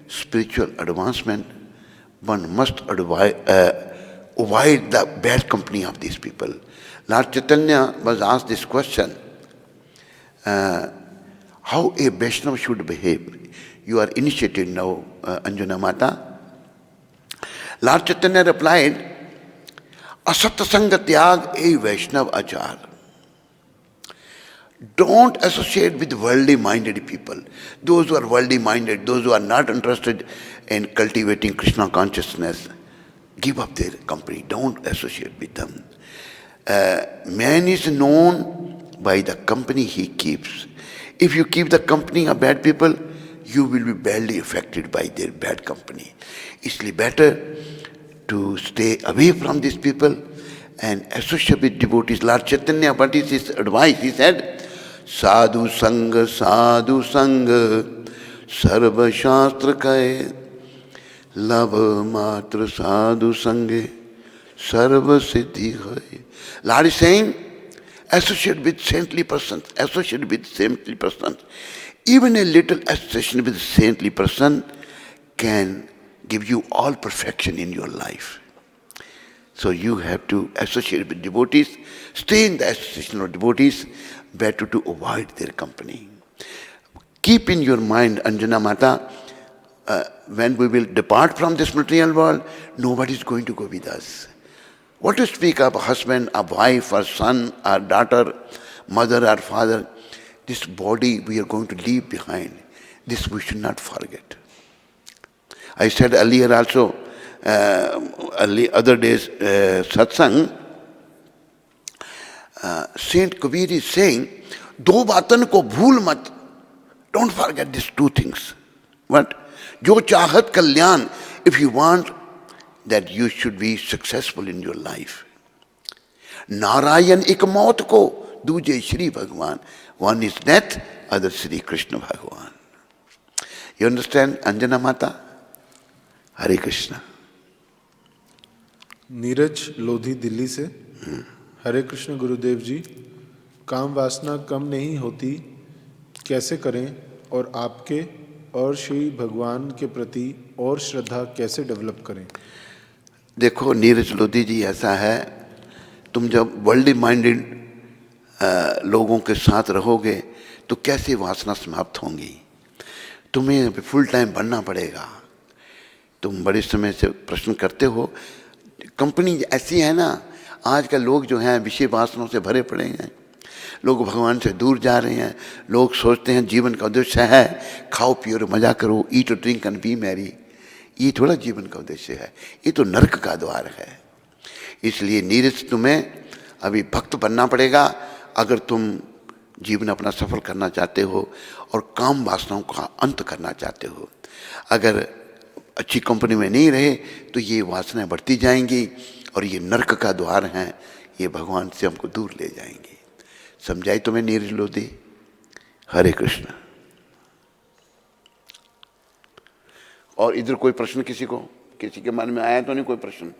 spiritual advancement, one must avoid the bad company of these people. Lord Chaitanya was asked this question, how a Vaishnava should behave. You are initiated now, Anjana Mata. Lord Chaitanya replied, असत संग त्याग ए वैष्णव आचार. Don't associate with worldly minded people. Those who are worldly minded, those who are not interested in cultivating Krishna consciousness, give up their company. Don't associate with them. Man is known by the company he keeps. If you keep the company of bad people, you will be badly affected by their bad company. It's better to stay away from these people and associate with devotees. Lord Chaitanya, what is his advice? He said, Sadhu Sangha, Sarva Shastra Kaye, Lava Matra Sadhu Sange, सर्व सिद्धि है. Lord is saying, associate with saintly persons, associate with saintly persons. Even a little association with a saintly person can give you all perfection in your life. So you have to associate with devotees, stay in the association of devotees, better to avoid their company. Keep in your mind, Anjana Mata, when we will depart from this material world, nobody is going to go with us. What to speak of a husband, a wife, a son, a daughter, mother or father, this body we are going to leave behind. This we should not forget. I said earlier also, other days, satsang, Saint Kabir is saying, दो बातन को भूल मत. Don't forget these two things. What? जो चाहत कल्याण, if you want that you should be successful in your life. Narayan एक मौत को, दूजे श्री भगवान. One is death, other Sri Krishna Bhagavan. You understand, Anjana Mata? Hare Krishna. Neeraj Lodhi Delhi से. हरे कृष्ण गुरुदेव जी, काम वासना कम नहीं होती, कैसे करें और आपके और श्री भगवान के प्रति और श्रद्धा कैसे डेवलप करें? देखो नीरज लोधी जी, ऐसा है, तुम जब वर्ल्डली माइंडेड लोगों के साथ रहोगे तो कैसे वासना समाप्त होंगी. तुम्हें फुल टाइम बनना पड़ेगा. तुम बड़े समय से प्रश्न करते हो. कंपनी ऐसी है ना, आज के लोग जो हैं विषय वासनाओं से भरे पड़े हैं. लोग भगवान से दूर जा रहे हैं. लोग सोचते हैं जीवन का उद्देश्य है खाओ पियो और मजा करो, eat drink and B Mary. ये थोड़ा जीवन का उद्देश्य है, ये तो नरक का द्वार है. इसलिए नीरज तुम्हें अभी भक्त बनना पड़ेगा अगर तुम जीवन अपना सफल करना चाहते हो और काम वासनाओं का अंत करना चाहते हो. अगर अच्छी कंपनी में नहीं रहे तो ये वासनाएं बढ़ती जाएंगी और ये नरक का द्वार हैं, ये भगवान से हमको दूर ले जाएंगे. समझाई तुम्हें नीरज लोधी? हरे कृष्ण. और इधर कोई प्रश्न किसी को, किसी के मन में आया तो नहीं कोई प्रश्न?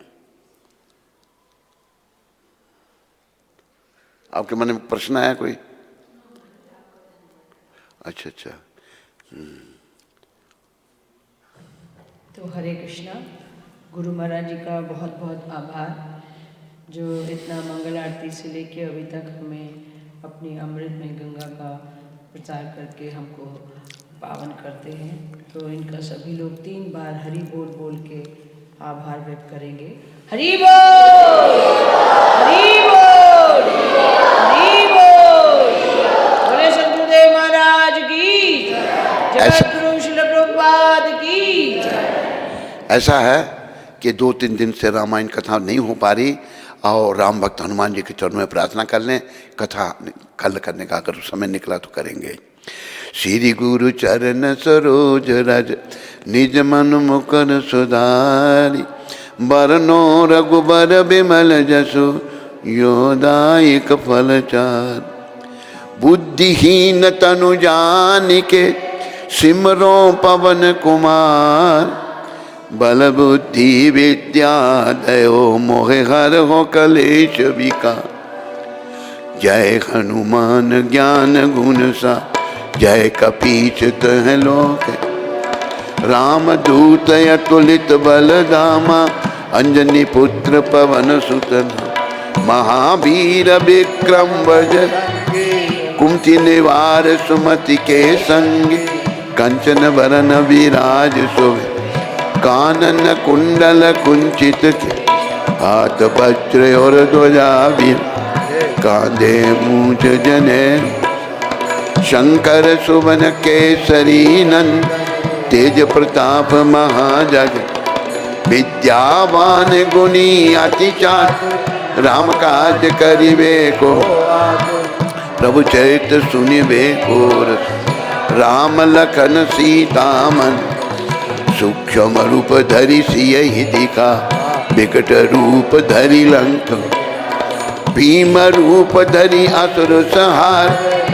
आपके मन में प्रश्न आया कोई? अच्छा अच्छा. तो हरे कृष्णा. गुरु महाराज जी का बहुत बहुत आभार जो इतना मंगल आरती से लेके अभी तक हमें अपनी अमृत में गंगा का प्रचार करके हमको पावन करते हैं. तो इनका सभी लोग 3 बार हरि बोल बोल के आभार व्यक्त करेंगे. हरि बोल, हरि बोल, हरि बोल. बोले सद्गुरुदेव महाराज की जय, गुरु श्रील प्रभुपाद की. ऐसा है कि 2-3 दिन से रामायण कथा नहीं हो पा रही और राम भक्त हनुमान जी के चरणों में प्रार्थना कर लें. कथा कल करने का अगर समय निकला तो करेंगे. श्री गुरु चरण सरोज रज निज मन मुकुर सुधारी, बरनो रघुबर बिमल जसु योदायक फलचार. बुद्धिहीन तनु जानिके सिमरो पवन कुमार, बल बुद्धि विद्या दयो मोहे हर हो कलेश विकार. जय हनुमान ज्ञान गुण सा, जय कपीच तह लोक. राम दूत अतुलित बल धामा, अंजनी पुत्र पवन सुत. महावीर विक्रम बजय, कुंती निवार सुमति के संग. कंचन वरन विराज शोभे, कानन कुंडल कुंचित. हाथ वज्र और ध्वजा वीर, कांधे मूंछ जने. शंकर सुवन केसरी नंद, तेज प्रताप महाजग. विद्यावान गुणी अति चातुर, राम काज करिबे को. प्रभु चरित्र सुनिबे को रस, राम लखन सीता मन. सूक्ष्म रूप धरि सियहि दिखा, विकट रूप धरि लंक. भीम रूप धरि असुर संहार,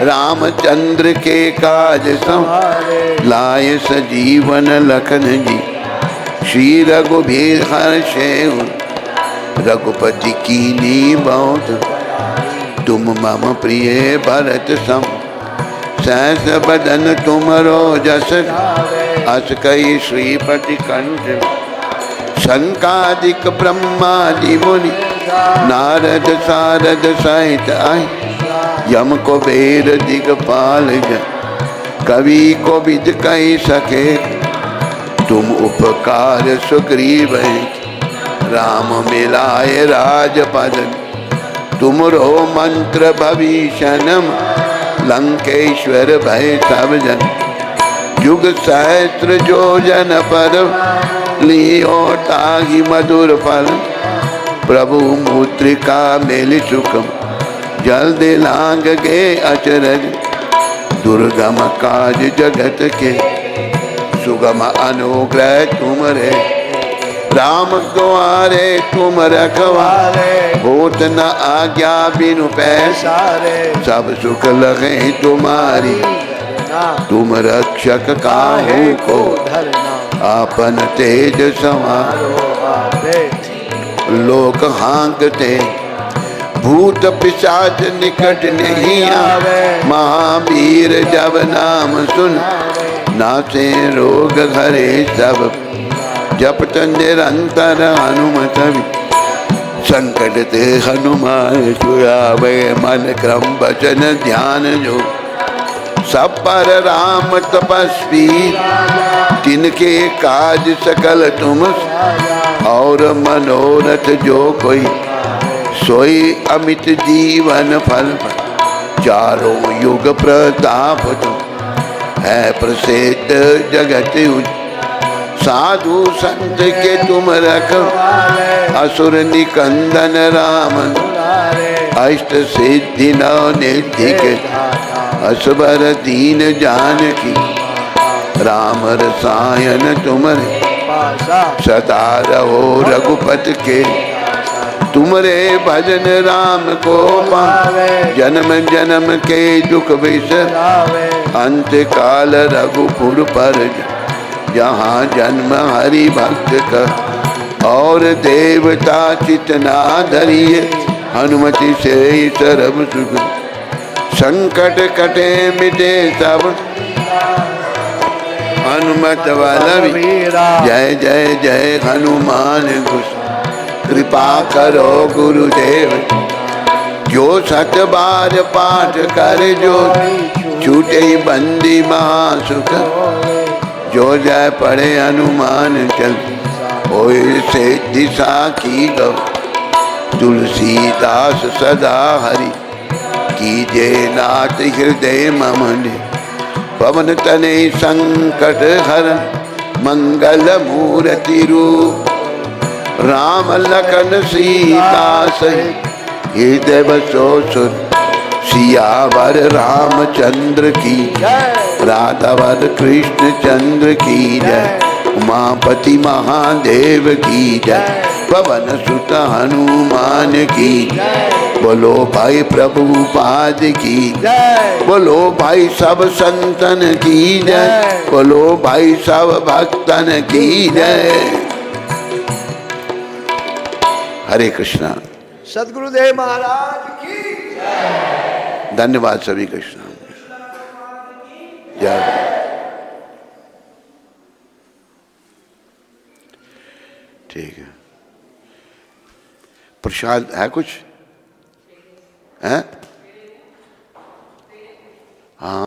रामचंद्र के काज संहार. लाय सजीवन लखन जी, श्री रघुबीर हर्षे. रघुपति कीनी बहुत, तुम मम प्रिय भरत सम। सहस बदन तुमरो जस, अस कई श्रीपति कंठ। शंकादिक ब्रह्मादि मुनि, नारद सारद सहित आए। यम को बेर दिगपाल जन, कवि को विद कही सके। तुम उपकार सुग्रीव राम मिलाए राजपद। तुमरो मंत्र भविष्यनम, लंकेश्वर भय सब जन। युग सहस्त्र जो जन पर, लियो ताहि मधुर फल। प्रभु मुद्रिका मेलि सुखम, जल्दि लांग के अचरज। दुर्गम काज जगत के, सुगम अनुग्रह तुमरे। राम द्वारे तुम रखवारे, होत न आज्ञा बिनु पैसारे। सब सुख लगे तुम्हारी, तुम रक्षक काहू को। आपन तेज समारो, लोक हाँकते। भूत पिशाच निकट नहीं आवे, महावीर जब नाम सुन। नासे रोग घरे सब, जपत निरंतर हनुमत। संकट ते हनुमान छुड़ावे, मन क्रम वचन ध्यान जो। सब पर राम तपस्वी, तिनके काज सकल तुम। और मनोरथ जो कोई, सोई अमित जीवन फल। चारों युग प्रताप तुम, है प्रसिद्ध जगत उज। साधु संत के तुम रख, असुर निकंदन राम। अष्ट सिद्धि नौ निधि के, असबर दीन जानकी। राम रसायन तुमरे, सदा रहो रघुपत के। तुमरे भजन राम को पावे, जन्म जन्म के दुख बिसरावे। अंत काल रघुपुर पर, जहाँ जन्म हरि भक्त का। और देवता चितना धरिए, हनुमति से सर्व सुख। संकट कटे मिटे सब, हनुमत वाला जय जय जय हनुमान घुस। कृपा करो गुरुदेव, जो सत बार पाठ कर जो। छूटे बंदी महासुख, जो जय पढ़े हनुमान चल। होय से दिशा की गौ, तुलसीदास सदा हरि। कीजे नाथ हृदय ममन, पवन तने संकट हरन। मंगल मूर्ति रूप, राम लखन सीता सहित। हृदय बसो सुर, सियावर रामचंद्र की। राधावर कृष्ण चंद्र की जय। उमापति महादेव की जय। पवन सुत हनुमान की, बोलो भाई प्रभुपाद की जय। बोलो भाई सब संतन की जय। बोलो भाई सब भक्तन की जय। हरे कृष्णा। सद्गुरुदेव महाराज की जय। धन्यवाद सभी। कृष्णा जय। ठीक है, प्रसाद है कुछ है?